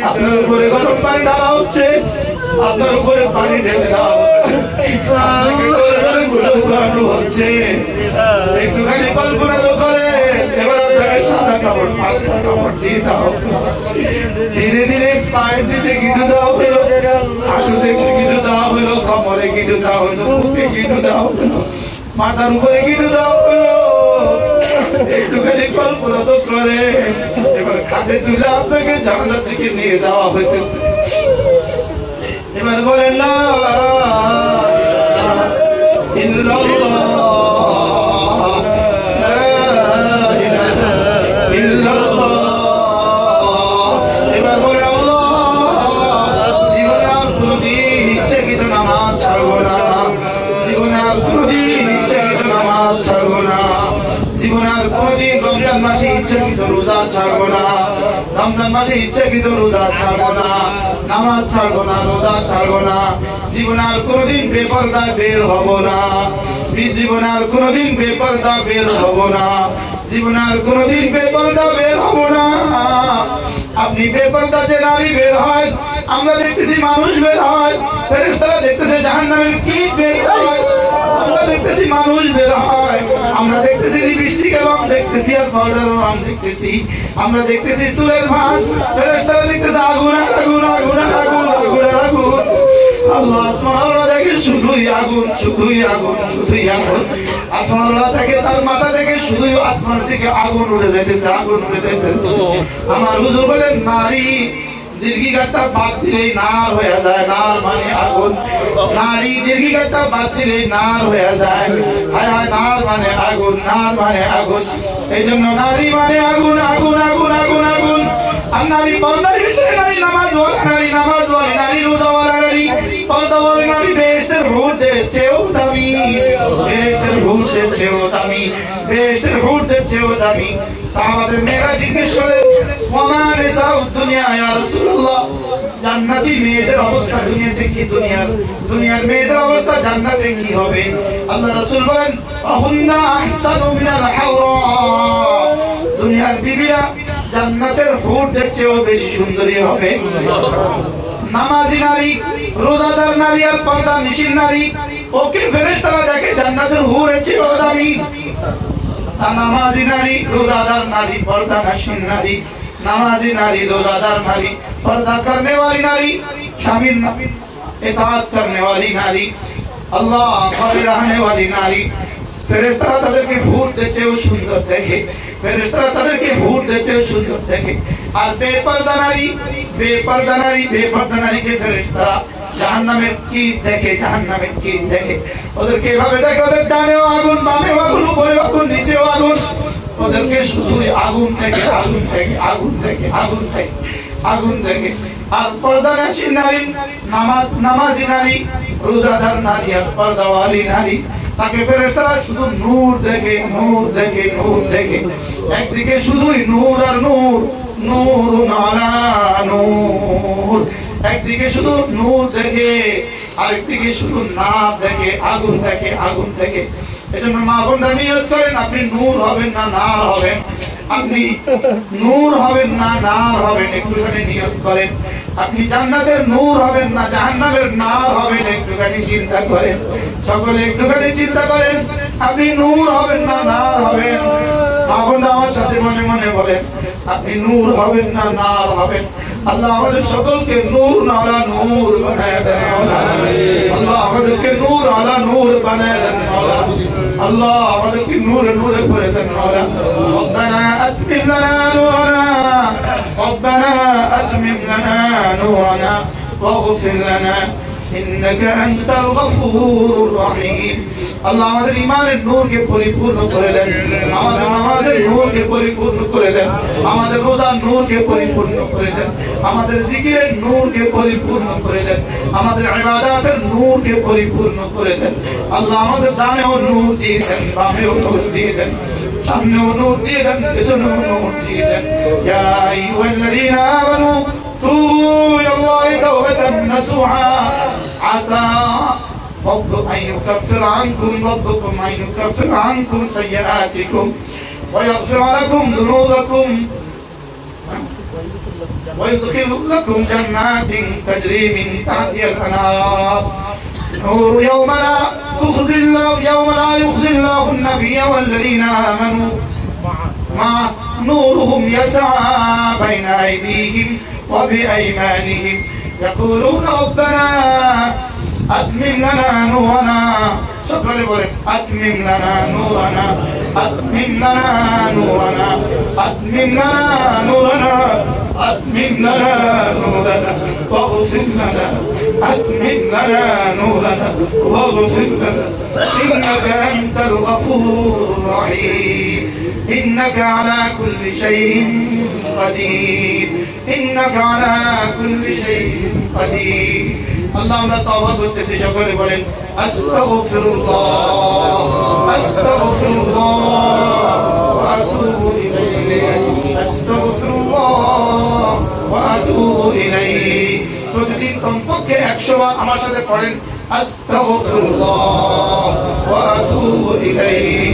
আপনার উপরে গরম পানি ঢালা হচ্ছে, আপনার উপরে পানি ঢেলে দেওয়া হচ্ছে, আপনাকে গোসল করানো হচ্ছে। একটুখানি কল্পনা তো করে এবার আপনাকে সাদা কাপড়, পাঁচটা কাপড় দিয়ে দেওয়া হলো, ধীরে ধীরে পায়ের নিচে কিছু দেওয়া হলো, হাঁটুতে কিছু দেওয়া হলো, কোমরে কিছু দেওয়া হলো, বুকে কিছু দেওয়া হলো, মাথার উপরে কিছু দেওয়া হলো। একটুখানি কল্পনা তো করে এবার কাঁধে তুলে আপনাকে জান্নাত থেকে নিয়ে যাওয়া হইতেছে। এবার বলেন না এবার বলেন আল্লাহ, জীবনে আর কোনদিন ইচ্ছাকৃত নামাজ ছাড়বো না, জীবনে আর কোনদিন ইচ্ছাকৃত নামাজ ছাড়বো না, জীবনে আর কোনদিন রমজান মাসে ইচ্ছাকৃত রোজা ছাড়বো না, রমজান মাসে ইচ্ছাকৃত রোজা ছাড়বো না, নামাজ ছাড়বো না, রোজা ছাড়বো না, জীবনে আর কোনদিন বেপরদা বের হব না, জীবনে আর কোনদিন বেপরদা বের হব না, জীবনে আর কোনদিন বেপরদা বের হব না। আপনি বেপরদা যে নারী বের হয়, আমরা দেখতেছি মানুষ বের হয়, ফেরেশতারা দেখতেছে জাহান্নামের কীট বের হয়, আমরা দেখতেছি মানুষ বের হয়, আমরা দেখতেছি লিপস্টিকের রং দেখতেছি আর পাউডারের রং দেখতেছি, আমরা দেখতেছি চুলের ভাঁজ, ফেরেশতারা দেখতেছে আগুন আগুন আগুন আগুন আগুন আগুন। আল্লাহ আসমানওয়ালা দেখে শুধুই আগুন, শুধুই আগুন, শুধুই আগুন। আসমানওয়ালা দেখে তার মাথা থেকে শুধুই আসমান থেকে আগুন উড়ে যাইতেছে, আগুন উড়ে যাইতেছে। আমার হুজুর বলেন নারী দীর্ঘিকারটা বাদ দিলেই নার হয়ে যায়, নার মানে আগুন, নারী দীর্ঘিকারটা বাদ দিলেই নার হয়ে যায়, হায় হায় নার মানে আগুন, নার মানে আগুন। এই জন্য নারী মানে আগুন, আগুন আগুন আগুন আগুন। আর নারী পর্দার ভিতরে নারী নামাজওয়ালা নারী, নামাজওয়ালা নারী, রোজাওয়ালা নারী, পর্দাওয়ালা নারী বেহেশতের হুরদের চেয়েও দামি, বেহেশতের হুরদের চেয়েও দামি, বেহেশতের হুরদের চেয়েও দামি। সাহাবাদের মেয়েরা জিজ্ঞেস করলেন ওয়া নিসাউদ দুনিয়া ইয়া রাসূলুল্লাহ, জান্নাতি মেয়েদের অবস্থা দুনিয়াতে কি, দুনিয়ার মেয়েদের অবস্থা জান্নাতে কি হবে? আল্লাহ রাসূল বলেন আহুন্না আহসানু মিনাল হাওরা, দুনিয়ার বিবিরা জান্নাতের হুরদের চেয়েও বেশি সুন্দরী হবে। নামাজি নারী, রোজাদার নারী আর পর্দা নিশিন নারী, ওকে ফেরেশতারা দেখে জান্নাতের হুরের চেয়েও দামি। নামাজি নারী, রোজাদার নারী, পর্দা নিশিন নারী, নামাজি নারী, রোজাদার নারী, पर्दा करने वाली नारी, शामिल इताअत करने वाली नारी, अल्लाह पर रहने वाली नारी, ফেরেশতারা তাদেরকে ভূত দেখেও সুন্দর দেখে, ফেরেশতারা তাদেরকে ভূত দেখেও সুন্দর দেখে। আর বেপরদা নারী, বেপরদা নারী, বেপরদা নারীকে ফেরেশতারা জাহান্নামের কীট দেখে, জাহান্নামের কীট দেখে। ওদেরকে এভাবে দেখে, ওদের ডানেও আগুন, বামেও আগুন, উপরেও আগুন, নিচেও আগুন, ওদেরকে শুধুই আগুন থেকে আগুন থেকে আগুন থেকে আগুন থেকে আগুন থেকে। আর পর্দানাশী নারী, নামাজি নারী, রোজাদার নারী আর পর্দাওয়ালি নারী, তাকে ফেরেশতারা শুধু নূর দেখে, নূর দেখে, নূর দেখে। একদিকে শুধুই নূর আর নূর, নূরুন আলা নূর, একদিকে শুধু নূর দেখে, আরেকদিকে শুধু নার দেখে, আগুন দেখে, আগুন দেখে। এজন্য মা বোনরা নিয়ত করেন আপনি নূর হবেন না নার হবেন, আপনি নূর হবেন না নার হবেন, একটুখানি নিয়ত করেন। আপনি জান্নাতের নূর হবেন না জাহান্নামের নার হবেন, একটুখানি চিন্তা করেন। সকলে একটুখানি চিন্তা করেন আপনি নূর হবেন না নার হবেন। মা বোনরা আমার সাথে মনে মনে বলেন আপনি নূর হবেন না নার হবেন। আল্লাহ আমাদের সকলকে নূর আলা নূর বানায় দেন। আল্লাহ আমাদেরকে নূর আলা নূর বানায় দেন। আল্লাহ আমাদেরকে নূরে নূরে করে দেন মাওলা রব্বানা আতমিম লানা নূরানা রব্বানা আতমিম লানা নূরানা واغفر لنا إنك أنت الغفور الرحيم আল্লাহ আমাদের ঈমানের নূরকে পরিপূর্ণ করে দেন আমাদের নামাজের নূরকে পরিপূর্ণ করে দেন আমাদের রোজার নূরকে পরিপূর্ণ করে দেন আমাদের জিকিরের নূরকে পরিপূর্ণ করে দেন আমাদের ইবাদতের নূরকে পরিপূর্ণ করে দেন আল্লাহ আমাদের ডানেও নূর দিয়ে দেন বামেও নূর দিয়ে দেন সামনেও নূর দিয়ে দেন পেছনেও নূর দিয়ে দেন ইয়া আইয়ুহাল্লাযীনা আমানু توبوا إلى الله توبة نصوحا عسى ربكم أن يكفر عنكم سيئاتكم ويغفر لكم ذنوبكم ويدخل لكم جنات تجري من تحتها الأنهار نور يوم لا يخزي الله النبي والذين آمنوا مع نورهم يسعى بين أيديهم وبأيمانهم يقولون ربنا أتمم لنا نورنا شكرا لك أتمم لنا نورنا أتمم لنا نورنا أتمم لنا نورنا أتمم لنا نورنا واغفر لنا أتمم لنا نورنا واغفر لنا إنك أنت الغفور الرحيم إنك على كل شيء قدير إنك على كل شيء قدير اللهم توبة تتشكر بولن أستغفر الله أستغفر الله وأتوب إليه أستغفر الله وأتوب إليه প্রতিদিন কমপক্ষে 100 বার আমার সাথে পড়েন আস্তাগফিরুল্লাহ ওয়া আতুবু ইলাইহি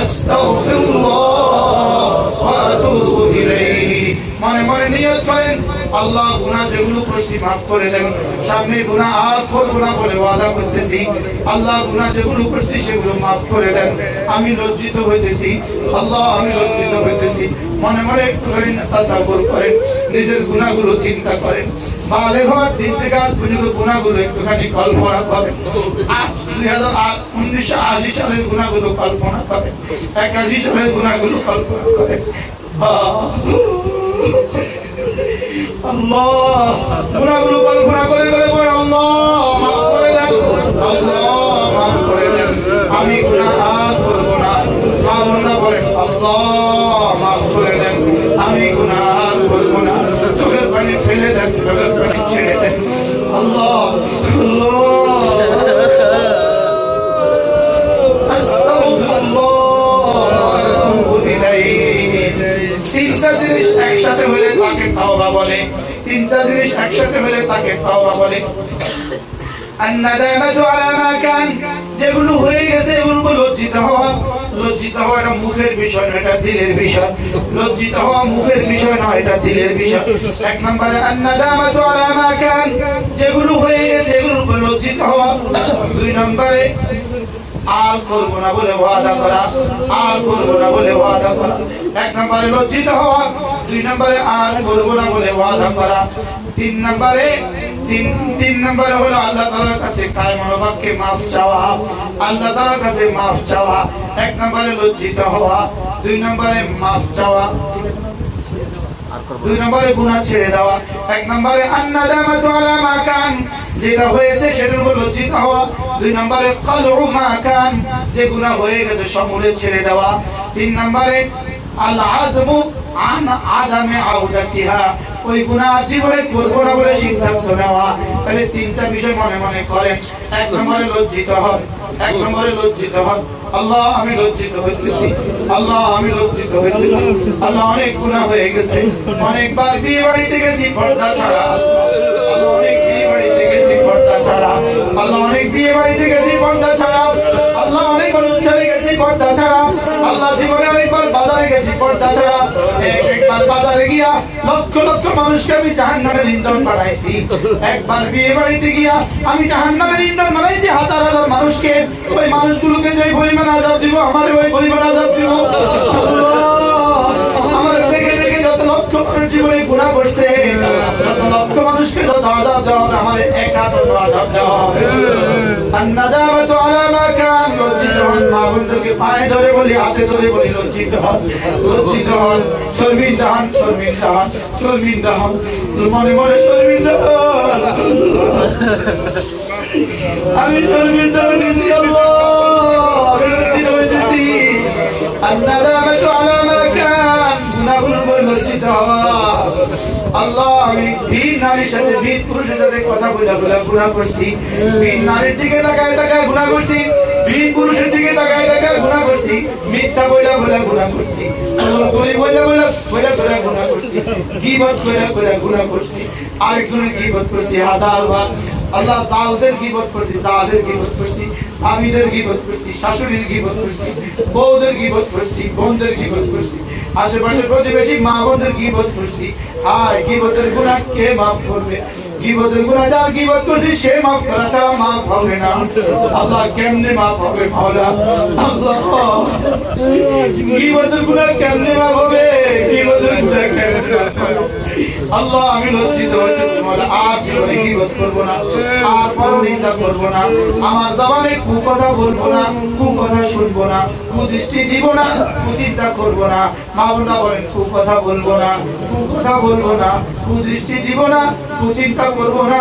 আস্তাগফিরুল্লাহ ওয়া আতুবু ইলাইহি মনে মনে নিয়ত করেন আল্লাহ গুনাহ যেগুলো করছি maaf করে দেন সামনে গুনাহ আর করব না বলে ওয়াদা করতেছি আল্লাহ গুনাহ যেগুলো করছি সেগুলো maaf করে দেন আমি লজ্জিত হইতেছি আল্লাহ আমি লজ্জিত হইতেছি মনে মনে একটু তাসাব্বুর করেন নিজের গুনাহগুলো চিন্তা করেন বালে ঘর দিন থেকে আজ পর্যন্ত গুনাহগুলো একটুখানি কল্পনা করেন 1980 সালের গুনাহগুলো কল্পনা করেন 81 সালের গুনাহগুলো কল্পনা করেন আল্লাহ গুনাহগুলো কল্পনা করে করে বলেন আল্লাহ maaf করে দেন আল্লাহ maaf করে দেন আমি গুনাহ আর করব না আল্লাহ বলেন আল্লাহ maaf করে দেন আমি গুনাহ আর করব না চোখের পানি ফেলে দেন চোখের পানি ছেড়ে দেন আল্লাহ তিনটা জিনিস একসাথে হলে তাকে তাওবা বলে তিনটা জিনিস একসাথে হলে তাকে তাওবা বলে আন-নাদামাতু আলা মা কান যেগুলো হয়ে গেছে এগুলো লজ্জিত হওয়া এটা মুখের বিষয় না এটা দিলের বিষয় লজ্জিত হওয়া মুখের বিষয় না এটা দিলের বিষয় এক নম্বরে আন-নাদামাতু আলা মা কান যেগুলো হয়ে গেছে এগুলো লজ্জিত হওয়া দুই নম্বরে আর করব না বলে ওয়াদা করা আর করব না বলে ওয়াদা করা এক নম্বরে লজ্জিত হওয়া দুই নম্বরে আর করব না বলে ওয়াদা করা তিন নম্বরে হলো আল্লাহ তাআলার কাছে কায়ম মনোভাবকে maaf চাওয়া আল্লাহ তাআলার কাছে maaf চাওয়া এক নম্বরে লজ্জিত হওয়া দুই নম্বরে maaf চাওয়া দুই নম্বরে গুনাহ ছেড়ে দেওয়া এক নম্বরে আন-নাদামাতু আলা মা কান যেটা হয়েছে সেটার উপর লজ্জিত হওয়া দুই নম্বরে ক্বালউ মা কান যে গুনাহ হয়ে গেছে সমূলে ছেড়ে দেওয়া তিন নম্বরে আল-আযমু আন আদামে আউদাতিহা ওই গুনাহ জীবনে করব না বলে সিদ্ধান্ত নেওয়া তাহলে তিনটা বিষয় মনে মনে করেন এক নম্বরে লজ্জিত হন এক নম্বরে লজ্জিত হন আল্লাহ আমি লজ্জিত হইতেছি আল্লাহ আমি লজ্জিত হইতেছি আল্লাহ অনেক গুনাহ হয়ে গেছে অনেকবার বিয়ে বাড়িতে গেছি পর্দা ছাড়া আল্লাহ অনেক বিয়ে বাড়িতে গেছি পর্দা ছাড়া আল্লাহ অনেক বিয়ে বাড়িতে গেছি পর্দা ছাড়া আল্লাহ অনেক অনুষ্ঠানে গেছি পর্দা ছাড়া আল্লাহ জীবনে অনেকবার বাজারে গেছি পর্দা ছাড়া একবার বাজারে গিয়া লক্ষ লক্ষ মানুষকে আমি জাহান্নামের ইন্ধন বানাইছি একবার বিয়ে বাড়িতে গিয়া আমি জাহান্নামের ইন্ধন বানাইছি হাজার হাজার মানুষকে ওই মানুষগুলোকে যে পরিমাণ আযাব দিব আমারে ওই পরিমাণ আযাব দিব আমার দেখে দেখে যত লক্ষ মানুষ জীবনে গুনাহ করছে যত লক্ষ মানুষকে যত আযাব জবাব দেওয়া হবে, আমাদের এক হাত জবাব দেওয়া হবে। আন্নাদামাতু আলা মা কান, লজ্জিত হন, মা বন্ধুকে পায়ে ধরে বলি, হাতে ধরে বলি, লজ্জিত হন, লজ্জিত হন, শর্মিন্দা হন, শর্মিন্দা হন, শর্মিন্দা হন, মনে মনে শর্মিন্দা হন। আমি শর্মিন্দা হয়েছি আল্লাহ, আমি লজ্জিত হয়েছি। আন্নাদামাতু আলা মা কান, গুনাহগুলোর উপর লজ্জিত হওয়া। আল্লাহ, আমি ভিন নারীর সাথে, ভিন পুরুষের সাথে কথা বলে গুনাহ করছি, ভিন নারীর দিকে তাকায় তাকায় গুনাহ করছি, ভিন পুরুষের দিকে তাকায় তাকায় গুনাহ করছি, মিথ্যা বইলা বইলা গুনাহ করছি, গলি বইলা বইলা বইলা বইলা গুনাহ করছি, গীবত কইরা কইরা গুনাহ করছি, আরেকজনের গীবত করছি হাজারবার। আল্লাহ, জালদের গীবত করছি, জালের গীবত করছি, স্বামীদের গীবত করছি, শাশুড়ির গীবত করছি, বউদের গীবত করছি, বোনদের গীবত করছি, আশেপাশের প্রতিবেশী মা বোনদের গীবত করছি। হায়, গীবতের গুনাহ কে মাফ করবে? গীবতের গুনাহ যার গীবত করছি সে মাফ করা ছাড়া মাফ হবে না। আল্লাহ, কেমনে মাফ হবে মাওলা? আল্লাহ, গীবতের গুনাহ কেমনে মাফ হবে? গীবতের গুনাহ কেমনে মাফ হবে? আল্লাহ, আমি লজ্জিত হয়েছি মাওলা, আর জীবনে গীবত করব না, আর পরনিন্দা করব না, আমার জবানে কুকথা বলবো না, কুকথা শুনবো না, কুদৃষ্টি দিব না, কুচিন্তা করব না। মা বোনরা বলেন, কুকথা বলবো না, কুকথা বলবো না, কুদৃষ্টি দিব না, কুচিন্তা করব না,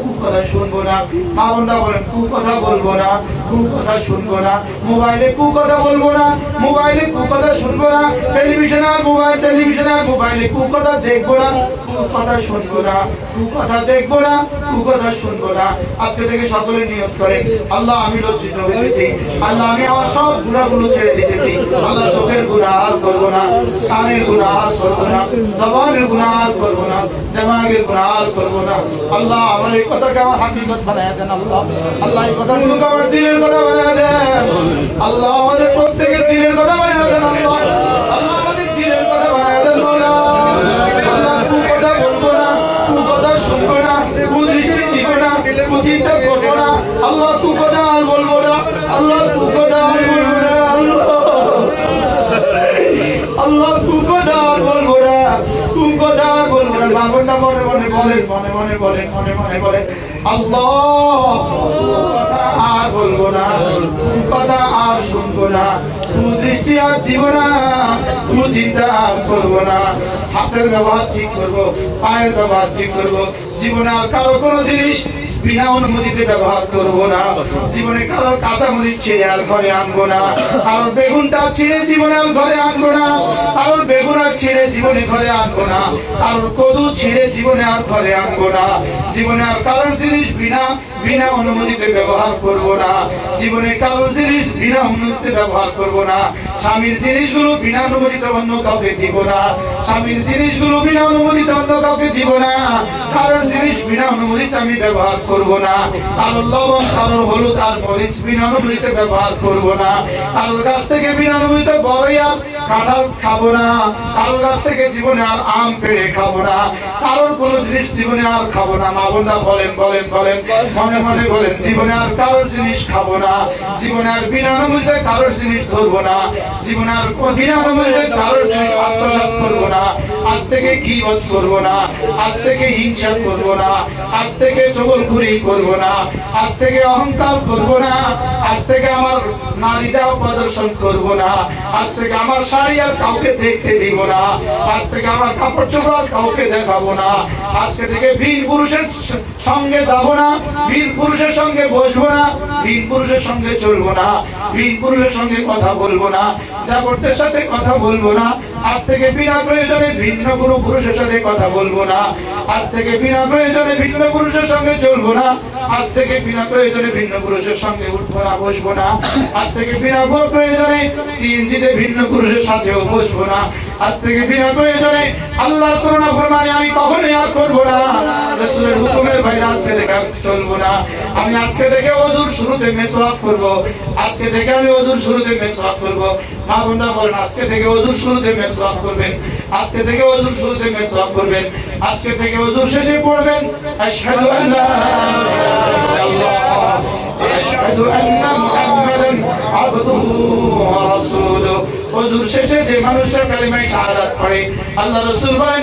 কুকথা শুনবো না। মা বোনরা বলেন, কুকথা বলবো না, কুকথা শুনবো না, মোবাইলে কুকথা বলবো না, মোবাইলে কুকথা শুনবো না, টেলিভিশন আর মোবাইলে কুকথা দেখবো না, কুকথা শুনবো না, কুকথা দেখবো না, কুকথা শুনবো না। আজকে থেকে সকলে নিয়ত করে, আল্লাহ, আমি লজ্জিত হয়েছি, আল্লাহ, আমি আমার সব গুনাহগুলো ছেড়ে দিতেছি। আল্লাহ, চোখের গুনাহ আর করবো না, কানের গুনাহ আর করবো না, জবানের গুনাহ আর করবো না, দিমাগের গুনাহ আর করবো না। আল্লাহ, আমার এই কথাকে আমার হাকিকত বানায়া দেন। আল্লাহ, আল্লাহ, এই কথাগুলোকে আমার দিলের কথা বানায়া দেন। আল্লাহ, আমাদের প্রত্যেকের দিলের কথা বানায়া দেন। আল্লাহ, আল্লাহ, আমাদের দিলের কথা বানায়া দেন। আল্লাহ, কুকথা বলবো না, কুকথা শুনবো না, কুদৃষ্টি দিব না, কুচিন্তা করবো না। আল্লাহ, কুকথা আর বলবো না, আল্লাহ, কুকথা আর বলবো না। আল্লাহ, কুকথা আর বলবো না, কুকথা আর বলবো না। বাবুটা মনে মনে বলেন, মনে মনে বলেন, মনে মনে বলেন, আল্লাহ, কুকথা আর বলবো না, কুকথা আর শুনবো না, কুদৃষ্টি আর দিব না, কুচিন্তা আর করবো না। হাতের ব্যবহার ঠিক করবো, পায়ের ব্যবহার ঠিক করবো, জীবনে আর কারো কোনো জিনিস বিনা অনুমতিতে ব্যবহার করব না, জীবনে কারোর কাঁচামরিচ ছিঁড়ে আর ঘরে আনবো না, কারোর বেগুনটা ছিঁড়ে জীবনে আর ঘরে আনবো না, কারোর বেগুন আর ছিঁড়ে জীবনে ঘরে আনবো না, কারোর কদু ছিঁড়ে জীবনে আর ঘরে আনবো না, জীবনে আর কারোর জিনিস বিনা অনুমতিতে ব্যবহার করব না, জীবনে কারোর জিনিস বিনা অনুমতিতে ব্যবহার করব না, স্বামীর জিনিসগুলো বিনা অনুমতিতে অন্য কাউকে দিব না, স্বামীর জিনিসগুলো বিনা অনুমতিতে অন্য কাউকে দিব না, কারোর জিনিস বিনা অনুমতিতে আমি ব্যবহার করব না, কারোর লবণ, কারোর হলুদ আর মরিচ বিনা অনুমতিতে ব্যবহার করব না, কারোর কাছ থেকে বিনা অনুমতিতে বড়ই আর কাঁঠাল খাবো না, কারোর কাছ থেকে জীবনে আর আম পেড়ে খাবো না, কারোর কোনো জিনিস জীবনে আর খাবো না। মা বোনরা বলেন, বলেন, বলেন, মনে মনে বলেন, জীবনে আর কারোর জিনিস খাবো না, জীবনে আর বিনা অনুমতিতে কারোর জিনিস ধরবো না, জীবনে আর বিনা অনুমতিতে কারোর জিনিস আত্মসাৎ করবো না, আজ থেকে গীবত করবো না, আজ থেকে হিংসা করবো না, আজ থেকে চগলখুরি করবো না, আজ থেকে অহংকার করবো না, আজ থেকে আমার নারীটা প্রদর্শন করবো না, আজ থেকে আমার শাড়ি আর কাউকে দেখতে দিব না, আজ থেকে আমার কাপড় চোপড় কাউকে দেখাবো না, আজকে থেকে বীর পুরুষের সঙ্গে যাব না, বীর পুরুষের সঙ্গে বসবো না, বীর পুরুষের সঙ্গে চলবো না, বীর পুরুষের সঙ্গে কথা বলবো না, দেবরদের সাথে কথা বলবো না, আজ থেকে বিনা প্রয়োজনে ভিন্ন কোনো পুরুষের সাথে কথা বলবো না, আজ থেকে বিনা প্রয়োজনে ভিন্ন পুরুষের সঙ্গে চলবো না, আজ থেকে বিনা প্রয়োজনে ভিন্ন পুরুষের সঙ্গে উঠবো না, বসবো না, আজ থেকে বিনা প্রয়োজনে সিএনজিতে ভিন্ন পুরুষের সাথেও বসবো না, আজ থেকে বিনা প্রয়োজনে আল্লাহর করুণা ফরমানে আমি কখনোই আর করবো না, রাসূলের হুকুমের বাইরে আজকে থেকে চলবো না, আমি আজকে থেকে ওযুর শুরুতে মিসওয়াক করব, আজকে থেকে আমি ওযুর শুরুতে মিসওয়াক করব। মা বোনরা বলেন, আজকে থেকে ওযুর শুরুতে মিসওয়াক করবেন, আজকে থেকে ওযুর শুরুতে মিসওয়াক করবেন, আজকে থেকে ওযুর শেষে পড়বেন আশহাদু আল্লা ইলাহা ইল্লাল্লাহ ওয়া আশহাদু আন্না মুহাম্মাদান আবদুহু ওয়া রাসূলুহু। ওযুর শেষে যে মানুষটা কালিমা শাহাদাত পড়ে, আল্লাহ রাসূল বলেন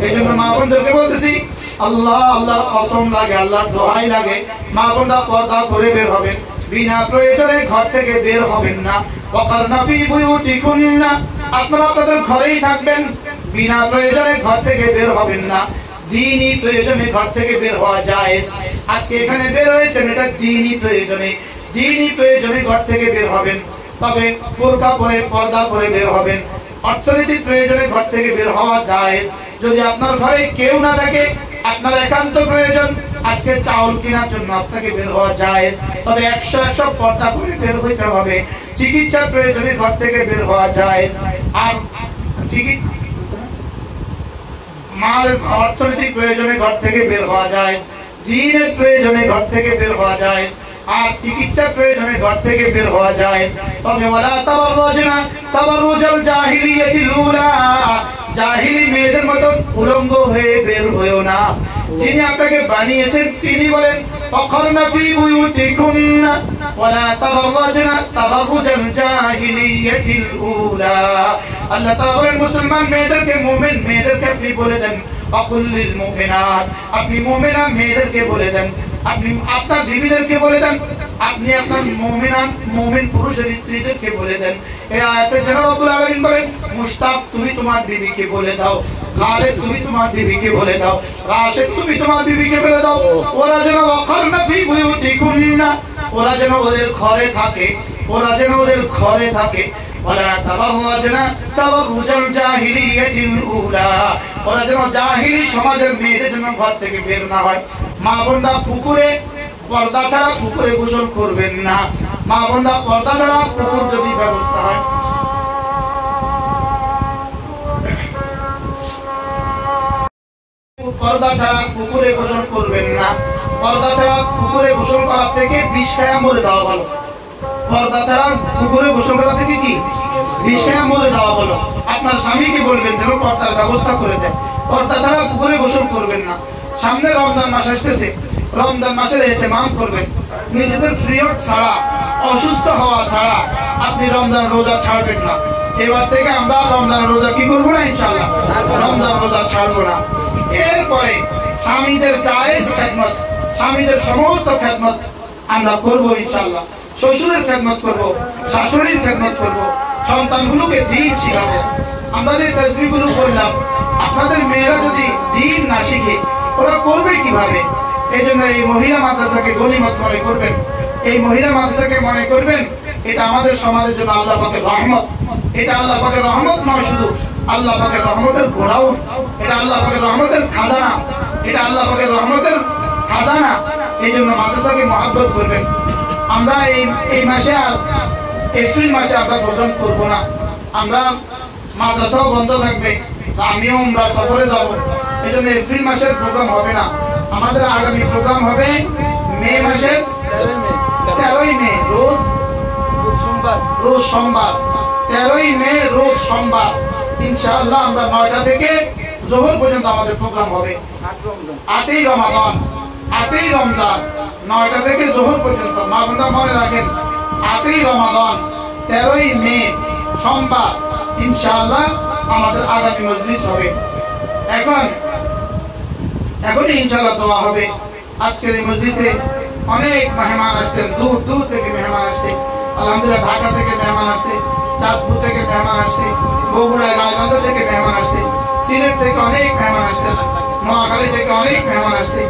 এইজন্য মা বোনদেরকে বলতেছি, আল্লাহর কসম লাগে, আল্লাহর দোহাই লাগে, মা বোনরা পর্দা করে বের হবেন, বিনা প্রয়োজনে ঘর থেকে বের হবেন না। ওয়াকারনা ফি বুয়ুতিকুন্না, আপনারা আপনাদের ঘরেই থাকবেন, বিনা প্রয়োজনে ঘর থেকে বের হবেন না। দ্বীনি প্রয়োজনে ঘর থেকে বের হওয়া জায়েজ। আজকে এখানে বের হয়েছেন, এটা দ্বীনি প্রয়োজনে, দ্বীনি প্রয়োজনে ঘর থেকে বের হবেন, তবে বোরকা পরে পর্দা করে বের হবেন। অর্থনৈতিক প্রয়োজনে ঘর থেকে বের হওয়া জায়েজ। যদি আপনার ঘরে কেউ না থাকে, আপনার একান্ত প্রয়োজন, আজকে চাউল কেনার জন্য আপনাকে বের হওয়া জায়েজ, তবে 100 পর্দা করে বের হইতে হবে। চিকিৎসার প্রয়োজনে ঘর থেকে বের হওয়া জায়েজ। আর মাল অর্থনৈতিক প্রয়োজনে ঘর থেকে বের হওয়া যায়, দ্বীনের প্রয়োজনে ঘর থেকে বের হওয়া যায়, আর চিকিৎসার প্রয়োজনে ঘর থেকে বের হওয়া যায়। তবে ওয়ালা তাবাররুজনা তাবাররুজাল জাহিলিয়াতিল উলা, জাহিলি মেয়েদের মতো উলঙ্গ হয়ে বের হয়ো না। যিনি আপনাকে বানিয়েছেন তিনি বলেন ওয়াকারনা ফি বুয়ুতিকুন্না ওয়ালা তাবাররুজনা তাবাররুজাল জাহিলিয়াতিল উলা। আল্লাহ তাআলা বলেন মুসলমান মেয়েদেরকে, মুমিন মেয়েদেরকে আপনি বলে দেন ওয়াকুল্লিল মুমিনাত, আপনি মুমিনা মেয়েদেরকে বলে দেন, আপনি আপনার বিবিদেরকে বলে দেন, আপনি আপনার মুমিন পুরুষের স্ত্রীদেরকে বলে দেন। এই আয়াতে যারা রব্বুল আলামিন বলেন মুশতাক তুমি তোমার বিবিকে বলে দাও, খালেদ তুমি তোমার বিবিকে বলে দাও, রাশিদ তুমি তোমার বিবিকে বলে দাও, ওরা যেন ওয়াকারনা ফি বুয়ুতিকুন্না, ওরা যেন ওদের ঘরে থাকে, ওরা যেন ওদের ঘরে থাকে। ওয়ালা তাবাররুজনা তাবাররুজাল জাহিলিয়াতিল উলা, ওরা যেন জাহিলি সমাজের মেয়েদের জন্য ঘর থেকে বের না হয়। মা বোনরা পুকুরে পর্দা ছাড়া পুকুরে গোসল করবেন না। মা বোনরা পর্দা ছাড়া পুকুর যদি ব্যবস্থা হয়, পর্দা ছাড়া পুকুরে গোসল করবেন না। পর্দা ছাড়া পুকুরে গোসল করার থেকে বিষ খায়া মরে যাওয়া ভালো। পর্দা ছাড়া পুকুরে গোসল করা থেকে কি বিষ খায়া মরে যাওয়া ভালো। আপনার স্বামীকে বলবেন যেন পর্দার ব্যবস্থা করে দেয়, পর্দা ছাড়া পুকুরে গোসল করবেন না। সামনে রমজান মাস আসতেছে, রমজান মাসের ইহতিমাম করবেন। নিজেদের পিরিয়ড ছাড়া, অসুস্থ হওয়া ছাড়া আপনি রমজান রোজা ছাড়বেন না। এবার থেকে আমরা রমজান রোজা কি করবো না, ইনশাআল্লাহ রমজান রোজা ছাড়বো না। এরপরে স্বামীদের জায়েজ খেদমত, স্বামীদের সমস্ত খেদমত আমরা করবো ইনশাআল্লাহ। শ্বশুরের খেদমত করবো, শাশুড়ির খেদমত করবো, সন্তানগুলোকে দ্বীন শিখাবো। আমরা যে তাসবিহগুলো করলাম, আপনাদের মেয়েরা যদি দ্বীন না শিখে ওরা করবে কিভাবে? এই জন্য এই মহিলা মাদ্রাসাকে গনিমত মনে করবেন, এই মহিলা মাদ্রাসাকে মনে করবেন এটা আমাদের সমাজের জন্য আল্লাহ পাকের রহমত। এটা আল্লাহ পাকের রহমত নয়, শুধু আল্লাহ পাকের রহমতের গোডাউন, এটা আল্লাহ পাকের রহমতের খাজানা, এটা আল্লাহ পাকের রহমতের খাজানা। এই জন্য মাদ্রাসাকে মহব্বত করবেন। আমরা এই মাসে আর এপ্রিল মাসে আমরা প্রোগ্রাম করবো না, আমরা মাদ্রাসাও বন্ধ থাকবে, আমিও আমরা সফরে যাব। এই জন্য এপ্রিল মাসের প্রোগ্রাম হবে না। আমাদের আগামী প্রোগ্রাম হবে মে মাসের 13ই মে, রোজ সোমবার, 13ই মে রোজ সোমবার ইনশাআল্লাহ আমরা 9টা থেকে জোহর পর্যন্ত আমাদের প্রোগ্রাম হবে। 8ই রমাদান, 8ই রমজান, 9টা থেকে জোহর পর্যন্ত। মা বোনরা মনে রাখেন 8ই রমাদান 13ই মে সোমবার ইনশাআল্লাহ আমাদের আগামী মজলিস হবে। এখনই ইনশাআল্লাহ দোয়া হবে। আজকের এই মজলিসে অনেক মেহমান আসছেন, দূর দূর থেকে মেহমান আসছে। আলহামদুলিল্লাহ ঢাকা থেকে মেহমান আসছে, চাঁদপুর থেকে মেহমান আসছে, বগুড়া গাইবান্ধা থেকে মেহমান আসছে, সিলেট থেকে অনেক মেহমান আসছেন, নোয়াখালী থেকে অনেক মেহমান আসছে,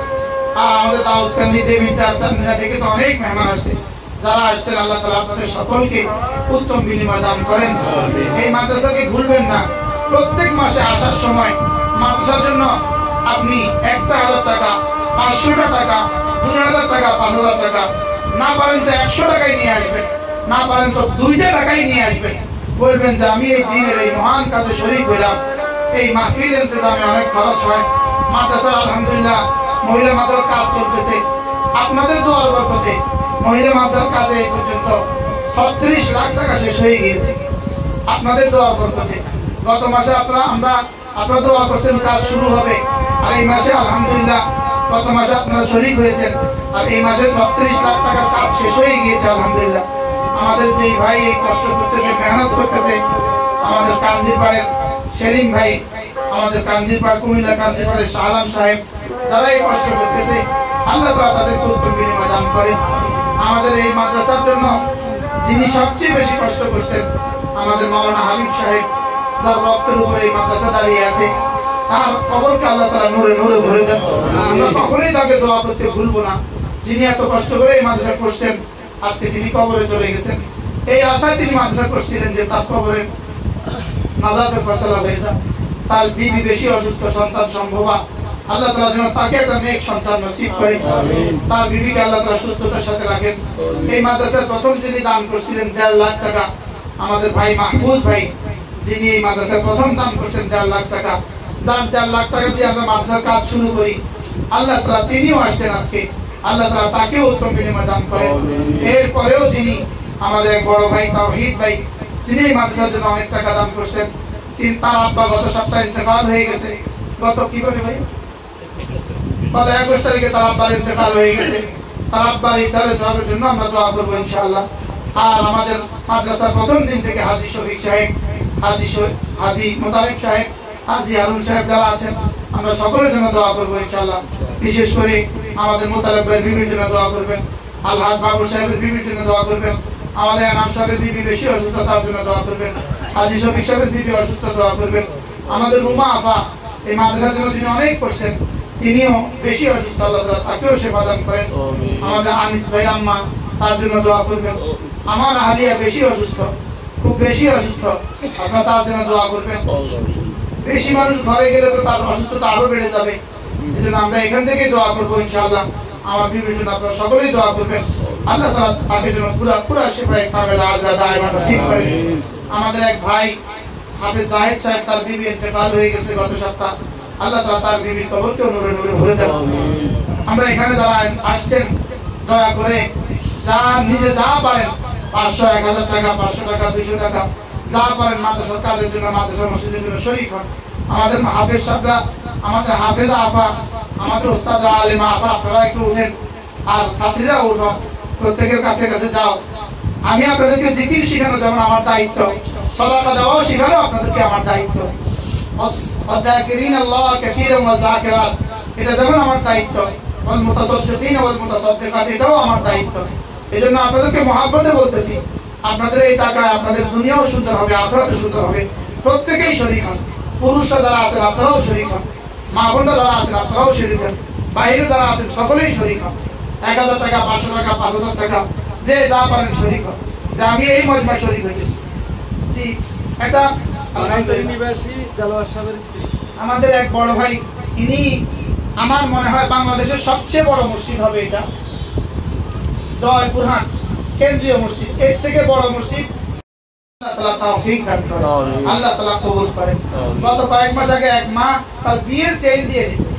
আর আমাদের দাউদকান্দি দেবিদ্বার চান্দিনা থেকে তো অনেক মেহমান আসছে। যারা আসছেন আল্লাহ তাআলা আপনাদের সকলকে উত্তম বিনিময় দান করেন। এই মাদ্রাসাকে ভুলবেন না। প্রত্যেক মাসে আসার সময় মাদ্রাসার জন্য আপনি 1000 টাকা, 500 টাকা, 2000 টাকা, 5000 টাকা, না পারেন তো 100 টাকাই নিয়ে আসবেন, না পারেন তো 2টা টাকাই নিয়ে আসবেন। বলবেন যে আমি এই দিনের এই মহান কাজে শরীক হইলাম। এই মাহফিল ইন্তজামে অনেক খরচ হয়। মাদ্রাসার আলহামদুলিল্লাহ মহিলা মাদ্রাসার কাজ চলতেছে, আপনাদের দোয়ার বরকতে মহিলা মাদ্রাসার কাজে এই পর্যন্ত 36 লাখ টাকা শেষ হয়ে গিয়েছে আপনাদের দোয়ার বরকতে। গত মাসে আপনারা দোয়া করছেন কাজ শুরু হবে, আর এই মাসে আলহামদুলিল্লাহ গত মাসে আপনারা শরীক হয়েছেন, আর এই মাসে 36 লাখ টাকার কাজ শেষ হয়ে গিয়েছে আলহামদুলিল্লাহ। আমাদের যেই ভাই এই কষ্ট করতেছে, মেহনত করতেছে, আমাদের কান্দির পাড়ের সেলিম ভাই, আমাদের কাঞ্জিরপাড় কুমিল্লা কাঞ্জিরপাড়ের শাহ আলম সাহেব যারা এই কষ্ট করতেছে আল্লাহ তাআলা তাদেরকে উত্তম বিনিময় দান করেন। আমাদের এই মাদ্রাসার জন্য যিনি সবচেয়ে বেশি কষ্ট করছেন আমাদের মাওলানা হাবিব সাহেব, যার রক্তের উপরে এই মাদ্রাসা দাঁড়িয়ে আছে, তার কবরকে আল্লাহ তাআলা নূরে নূরে ভরে দেন। আমরা কখনোই তাকে দোয়া করতে ভুলবো না। যিনি এত কষ্ট করে এই মাদ্রাসা করছেন, আজকে তিনি কবরে চলে গেছেন, এই আশায় তিনি মাদ্রাসা করছিলেন যে তার কবরে নাজাতের ফয়সালা হয়ে যায়। তার বিবি বেশি অসুস্থ, সন্তান সম্ভবা, আল্লাহ তাআলা যেন তাকে একটা নেক সন্তান নসিব করেন, তার বিবিকে আল্লাহ তাআলা সুস্থতার সাথে রাখেন। এই মাদ্রাসার প্রথম যিনি দান করছিলেন 1.5 লাখ টাকা, আমাদের ভাই মাহফুজ ভাই, যিনি এই মাদ্রাসার প্রথম দান করছেন 1.5 লাখ টাকা, যার 1.5 লাখ টাকা দিয়ে আমরা মাদ্রাসার কাজ শুরু করি, আল্লাহ তাআলা তিনিও আসছেন আজকে, আল্লাহ তাআলা তাকেও উত্তম বিনিময় দান করেন। এরপরেও যিনি আমাদের এক বড় ভাই তাওহীদ ভাই, যিনি এই মাদ্রাসার জন্য অনেক টাকা দান করছেন, তিনি তার আব্বা গত সপ্তাহে ইন্তেকাল হয়ে গেছে। গত কিভাবে ভাই? গত 21 তারিখে তার আব্বার ইন্তেকাল হয়ে গেছে। তার আব্বার ইসারে সওয়াবের জন্য আমরা দোয়া করব ইনশাআল্লাহ। আর আমাদের মাদ্রাসার প্রথম দিন থেকে হাজী শফিক সাহেব, হাজী মোতালেব সাহেব, হাজী হারুন সাহেব যারা আছেন, আমরা সকলের জন্য দোয়া করব ইনশাআল্লাহ। বিশেষ করে আমাদের মোতালেব ভাইয়ের বিবির জন্য দোয়া করবেন, আলহাজ বাবুর সাহেবের বিবির জন্য দোয়া করবেন, আমাদের এনাম সাহেবের বিবি বেশি অসুস্থ, তার জন্য দোয়া করবেন, হাজী শফিক সাহেবের বিবি অসুস্থ, দোয়া করবেন। আমাদের রুমা আফা এই মাদ্রাসার জন্য যিনি অনেক করছেন, তিনিও বেশি অসুস্থ, আল্লাহ তাআলা তাকেও সেবা দান করেন। আমাদের আনিস ভাই আম্মা, তার জন্য দোয়া করবেন। আমার আহলিয়া বেশি অসুস্থ, খুব বেশি অসুস্থ, আপনারা তার জন্য দোয়া করবেন। বেশি মানুষ ঘরে গেলে তো তার অসুস্থতা আরো বেড়ে যাবে, এজন্য আমরা এখান থেকেই দোয়া করবো ইনশাআল্লাহ। আমার বিবির জন্য আপনারা সকলেই দোয়া করবেন, আল্লাহ তাআলা তাকে যেন পুরা শিফায়ে কামেলা আজলা দায়মা নসিব করেন। আমাদের এক ভাই হাফেজ জাহিদ সাহেব, তার বিবি ইন্তেকাল হয়ে গেছে গত সপ্তাহ, আল্লাহ তাআলা তার বিবির কবরকেও নূরে নূরে ভরে দেন। আমরা এখানে যারা আসছেন, দয়া করে যা নিজে যা পারেন, 500, 1000 টাকা, 500 টাকা, 200 টাকা, যা পারেন মাদ্রাসার কাজের জন্য, মাদ্রাসা মসজিদের জন্য শরীক হন। আমাদের হাফেজ সাহেবরা, আমাদের হাফেজা আফা, আমাদের ওস্তাদরা, আলেমা আফা, আপনারা একটু উঠেন, আর ছাত্রীরা উঠো, প্রত্যেকের কাছে কাছে যাও। আমি আপনাদেরকে জিকির শেখানো যেমন আমার দায়িত্ব, সাদাকা দেওয়াও শেখানো আপনাদেরকে আমার দায়িত্ব। আল্লাহ কাসীরান ওয়া যাকিরাত, এটা যেমন আমার দায়িত্ব, ওয়াল মুতাসাদ্দিকিন ওয়াল মুতাসাদ্দিকাত, এটাও আমার দায়িত্ব। এজন্য আপনাদেরকে মহব্বতে বলতেছি, আপনাদের এই টাকা আপনাদের দুনিয়াও সুন্দর হবে, আখিরাতও সুন্দর হবে। প্রত্যেকেই শরীক হন, পুরুষরা যারা আছেন আপনারাও শরীক হন, মা বোনরা যারা আছেন আপনারাও শরীক হন, বাইরে যারা আছেন সকলেই শরীক হন। 1000 টাকা, 500 টাকা, 5000 টাকা, যে যা পারেন শরীক হন। যে আমি এই মজমা শরীক হয়েছি। জি, এটা আমাদের এক বড় ভাই, ইনি আমার মনে হয় বাংলাদেশের সবচেয়ে বড় মসজিদ হবে এটা, জয়পুরহাট কেন্দ্রীয় মসজিদ, এর থেকে বড় মসজিদ আল্লাহ তাআলা তৌফিক দান করেন, আল্লাহ তাআলা কবুল করেন। গত কয়েক মাস আগে এক মা তার বিয়ের চেইন দিয়ে দিয়েছে।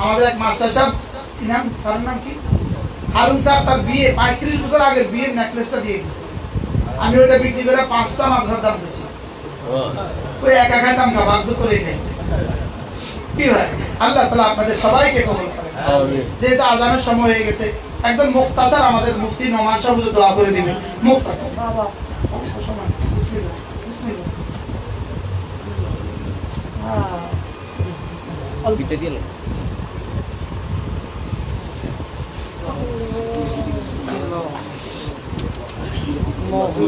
আমাদের এক মাস্টার সাহেব, নাম তার নাম কি, হারুন সাহেব, তার বিয়ে 35 বছর আগে বিয়ের নেকলেসটা দিয়ে দিয়েছে। আমি ওটা বিক্রি করে 5টা মাদ্রাসার দাম দিয়েছি, ওই একা খাইতাম না, বাগজু করে খাই। কি ভাই, আল্লাহ তাআলা আপনাদের সবাইকে কবুল করেন। যেহেতু আজানের সময় হয়ে গেছে, একদম মুক্তাসার আমাদের মুফতি নোমান সাহেব দোয়া করে দিবেন। মুক্তাসার বাবা বিসমিল্লাহ বিসমিল্লাহ। অল্পিতে দিল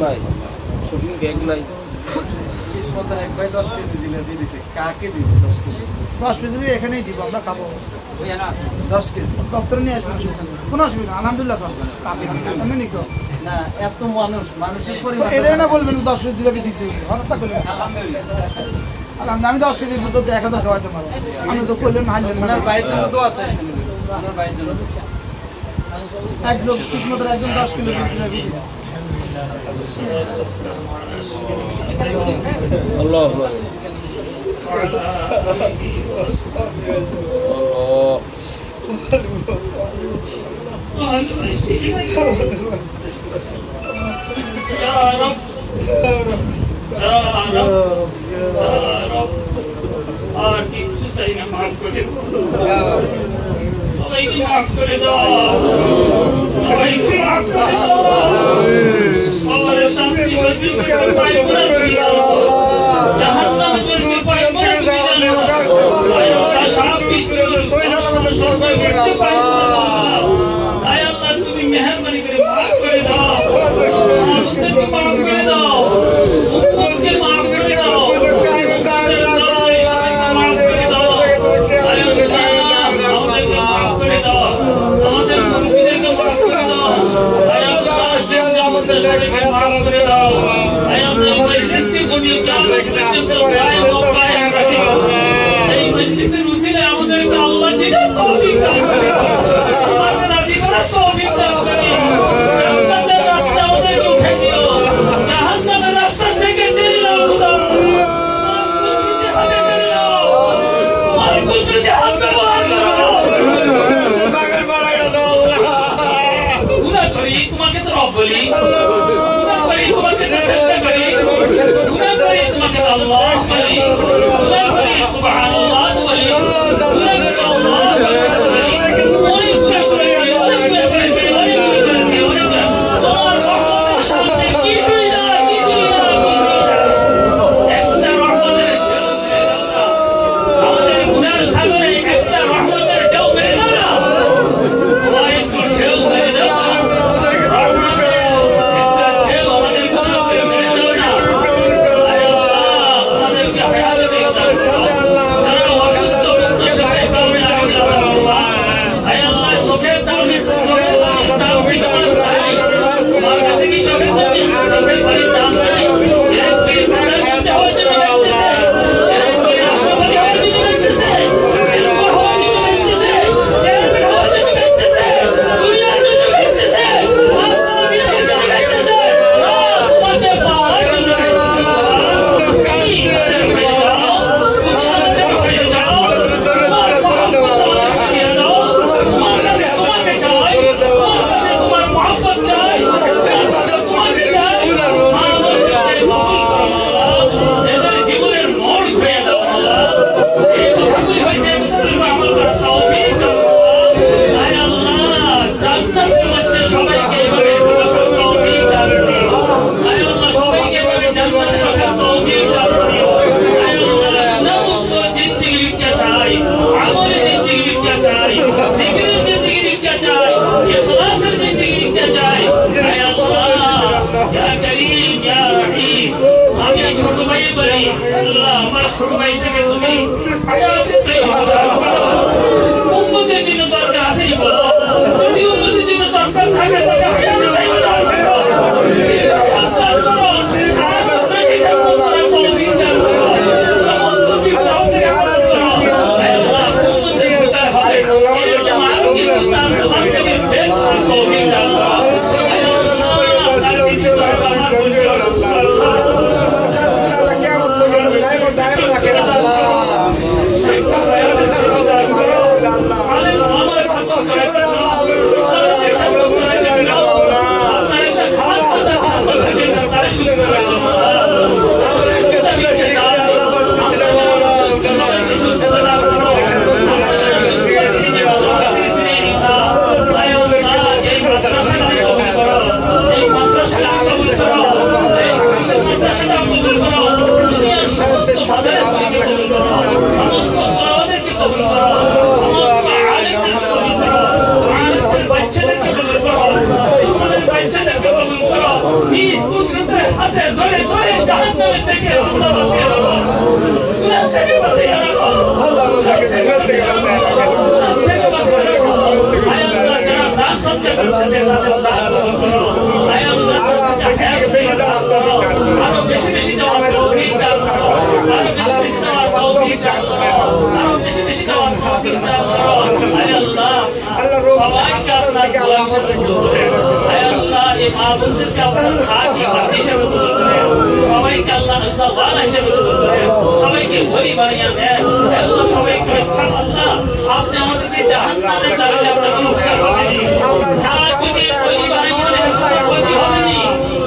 ভাই শুটিং ব্যাগগুলাই ইসমতের এক ভাই 10 কেজি জিলাপি দিয়েছে। কাকে দিব? 10 কেজি 10 কেজি এখানেই দিব, আমরা খাবো। ওই না আছে 10 কেজি দপ্তরে নিয়ে আসবেন, কোনো অসুবিধা না, আলহামদুলিল্লাহ। তো আমি নিকো না, এত মানুষের পরিমাণ এটা না বলবেন 10 কেজি জিলাপি দিছি, হঠাৎ করে আলহামদুলিল্লাহ। আমি 10 কেজি দুধ 1000 খাওয়াইতে পারবো। আমি তো কইলেন হাইলেন না, আপনার ভাইয়ের জন্য দোয়া চাইছেন, আপনার ভাইয়ের জন্য এক লোক সুসমতের একজন 10 কিলো জিলাপি দিছে। আল্লাহ আর কিছু চাই না, মাফ করে সবাইকে মাফ করে দাও, সবাইকে মাফ করে দাও। আমাদের শান্তি শান্তি পাই করে দাও, জাহান্নামে পাই করে দাও। করে দাও আয় আল্লাহ মজলিসকে কবুল করো এই মজলিসের উসিলায় আমাদেরকে আল্লাহ জিনাত তৌফিক দান করুন আমাদের রাজি করার তৌফিক দান করুন জান্নাতের রাস্তা আমাদেরকে উঠে দিও জাহান্নামের রাস্তা থেকে টেনে নাও খোদা হাতে টেনে নাও তোমার কুদরতে হাত ব্যবহার করো গুনাহ করি তোমাকে তো রব বলি গুনাহ করি তোমাকে তো সেজদা করি গুনাহ করি তোমাকে তো আল্লাহ বলি গুনাহ করি সুবহানাল্লাহ বলি গুনাহ করি আল্লাহ বলি অনেক গুনাহ করেছি তোমার রহমতের সামনে কিছুই না একটা রহমতের আমাদের গুনাহের সাগরে একটা রহমতের ঢেউ মেরে দাও না তোমার একটু ঢেউ মেরে দাও না রহমতের একটা ঢেউ আমাদের গুনাহকে মেরে দাও না আয় আল্লাহ আমাদেরকে হায়াত দিয়ে দাও যারা অসুস্থ সেটাই পাবে না আল্লাহ আয় আল্লাহ চোখের দাবি তোমার কাছে কি চোখের দাবি চোখের পানি দাম নাই এরকম প্রধানমন্ত্রী হওয়ার জন্য লাগতেছে এরকম রাষ্ট্রপতি হওয়ার জন্য লাগতেছে এরকম হওয়ার জন্য লাগতেছে চেয়ারম্যান হওয়ার জন্য লাগতেছে দুনিয়ার জন্য লাগতেছে রাস্তার বিয়ের জন্য লাগতেছে তোমাকে পাওয়ার জন্য তোমার কাছে তোমাকে চাই তোমার কাছে তোমার মহব্বত চাই তোমার কাছে তোমাকে চাই এদের জীবনের মোড় ঘুরিয়ে দাও এই কথাগুলি হয়েছে আমল করার তৌফিক দাও আয় আল্লাহ জান্নাতের মধ্যে সবাইকে এভাবে বসার তৌফিক দাও আয় আল্লাহ সবাইকে এভাবে জান্নাতে বসার তৌফিক দাও আয় আল্লাহ গুনাহমুক্ত জিন্দেগি ভিক্ষা চাই আমলে জিন্দেগি ভিক্ষা চাই জিকিরের জিন্দেগি ভিক্ষা চাই ইখলাসের জিন্দেগি ভিক্ষা চাই আয় আল্লাহ ইয়া করিম ইয়া রহিম আমি ছোট ভাই বলি আল্লাহ আমার ছোট ভাই থেকে তুমি হায়াতের উম্মতের জন্য দরকার আছে বলো যদি উম্মতের জন্য দরকার থাকে তাহলে হায়াতের দরকার করো বেশি খেদমত করার তৌফিক দান করো সমস্ত বিপদ থেকে মুক্ত করো আয় আল্লাহ উম্মতের দরকার হয় এরকম আরো কিছু দান তোমার থেকে বের করার তৌফিক দান করো আয় আল্লাহ তার দিদি সাহেব আমার বলতে হাতে ধরে ধরে জাহান্নামে থেকে আল্লাহ বাঁচিয়ে রাখো গুনাহ থেকে বাঁচিয়ে রাখো আল্লাহ থেকে বাঁচিয়ে রাখো আয় আল্লাহ যারা দান সদকা করতেছে তাদের দান কবুল করো আয় আল্লাহ আরো বেশি বেশি দেওয়ার তৌফিক দান করো আরো বেশি বেশি দেওয়ার তৌফিক দান করো আরো বেশি বেশি দেওয়ার তৌফিক দান করো আয় আল্লাহ সবাইকে আপনার গোলাম কবুল করে আয় আল্লাহ এই মাহবুবদেরকে আপনার খাঁটি বান্দী হিসেবে কবুল করে সবাইকে আল্লাহ আল্লাহ ওয়ালা হিসেবে কবুল করে সবাইকে ওলি বানিয়ে দেন আল্লাহ সবাইকে ইচ্ছা আল্লাহ আপনি আমাদেরকে জাহান্নামে যাবেন আপনার কোনো উপকার হবে না আর যদি ওলি বানিয়ে দেন ওলি হবে না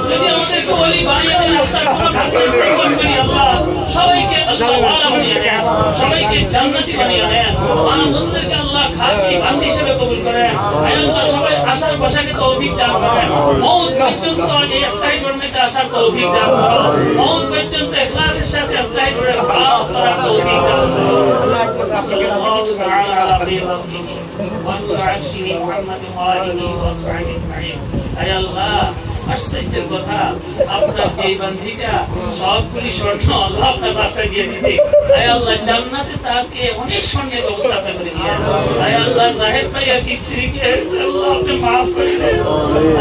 যদি আমাদেরকে ওলি বানিয়ে দেন রাস্তার কোনো খাদ্য গ্রহণ করি আল্লাহ সবাইকে আল্লাহ ওয়ালা বানিয়ে দেন সবাইকে জান্নাতি বানিয়ে দেন মানবদেরকে আল্লাহ খাঁটি বান্দী হিসেবে কবুল করে আল্লাহ সবাই আশার বসাকে তৌফিক দান করেন মওত পর্যন্ত এই স্থায়ী কর্মীতে আসার তৌফিক দান করো মওত পর্যন্ত ইখলাসের সাথে স্থায়ী করে কাজ করার তৌফিক দান করো সাল্লাল্লাহু তাআলা আলা বিরহমিহি ওয়া আলা আরশিহি মুহাম্মাদিন ওয়া আলিহি ওয়া সাহবিহি আজমাইন আয় আল্লাহ আশ্চর্যের কথা, আপনার যে বান্ধিটা সবগুলি স্বর্ণ আল্লাহ আপনার রাস্তায় দিয়ে দিয়েছে। আয় আল্লাহ, জান্নাতে তাকে অনেক স্বর্ণের ব্যবস্থা করে দিয়েছেন। আয় আল্লাহ, জাহেদ ভাইয়ের স্ত্রীকে আল্লাহ আপনি মাফ করে দেন।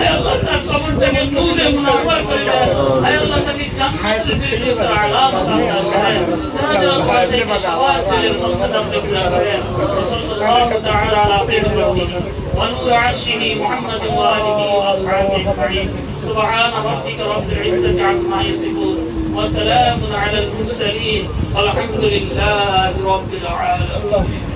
আয় আল্লাহ, তার কবরটাকে নূরে মুনাওয়ার করে দেন। আয় আল্লাহ, তাকে জান্নাতুল ফিরদাউসের আলা মাকাম দান করেন। যারা যারা পাশে সবার মর্যাদা আপনি পূরণ করেন। সাল্লাল্লাহু তাআলা আলা সাইয়্যিদিনা ونور عرشه محمد وآله وأصحابه أجمعين. سبحان ربك رب العزة عما يصفون وسلام على المرسلين والحمد لله رب العالمين.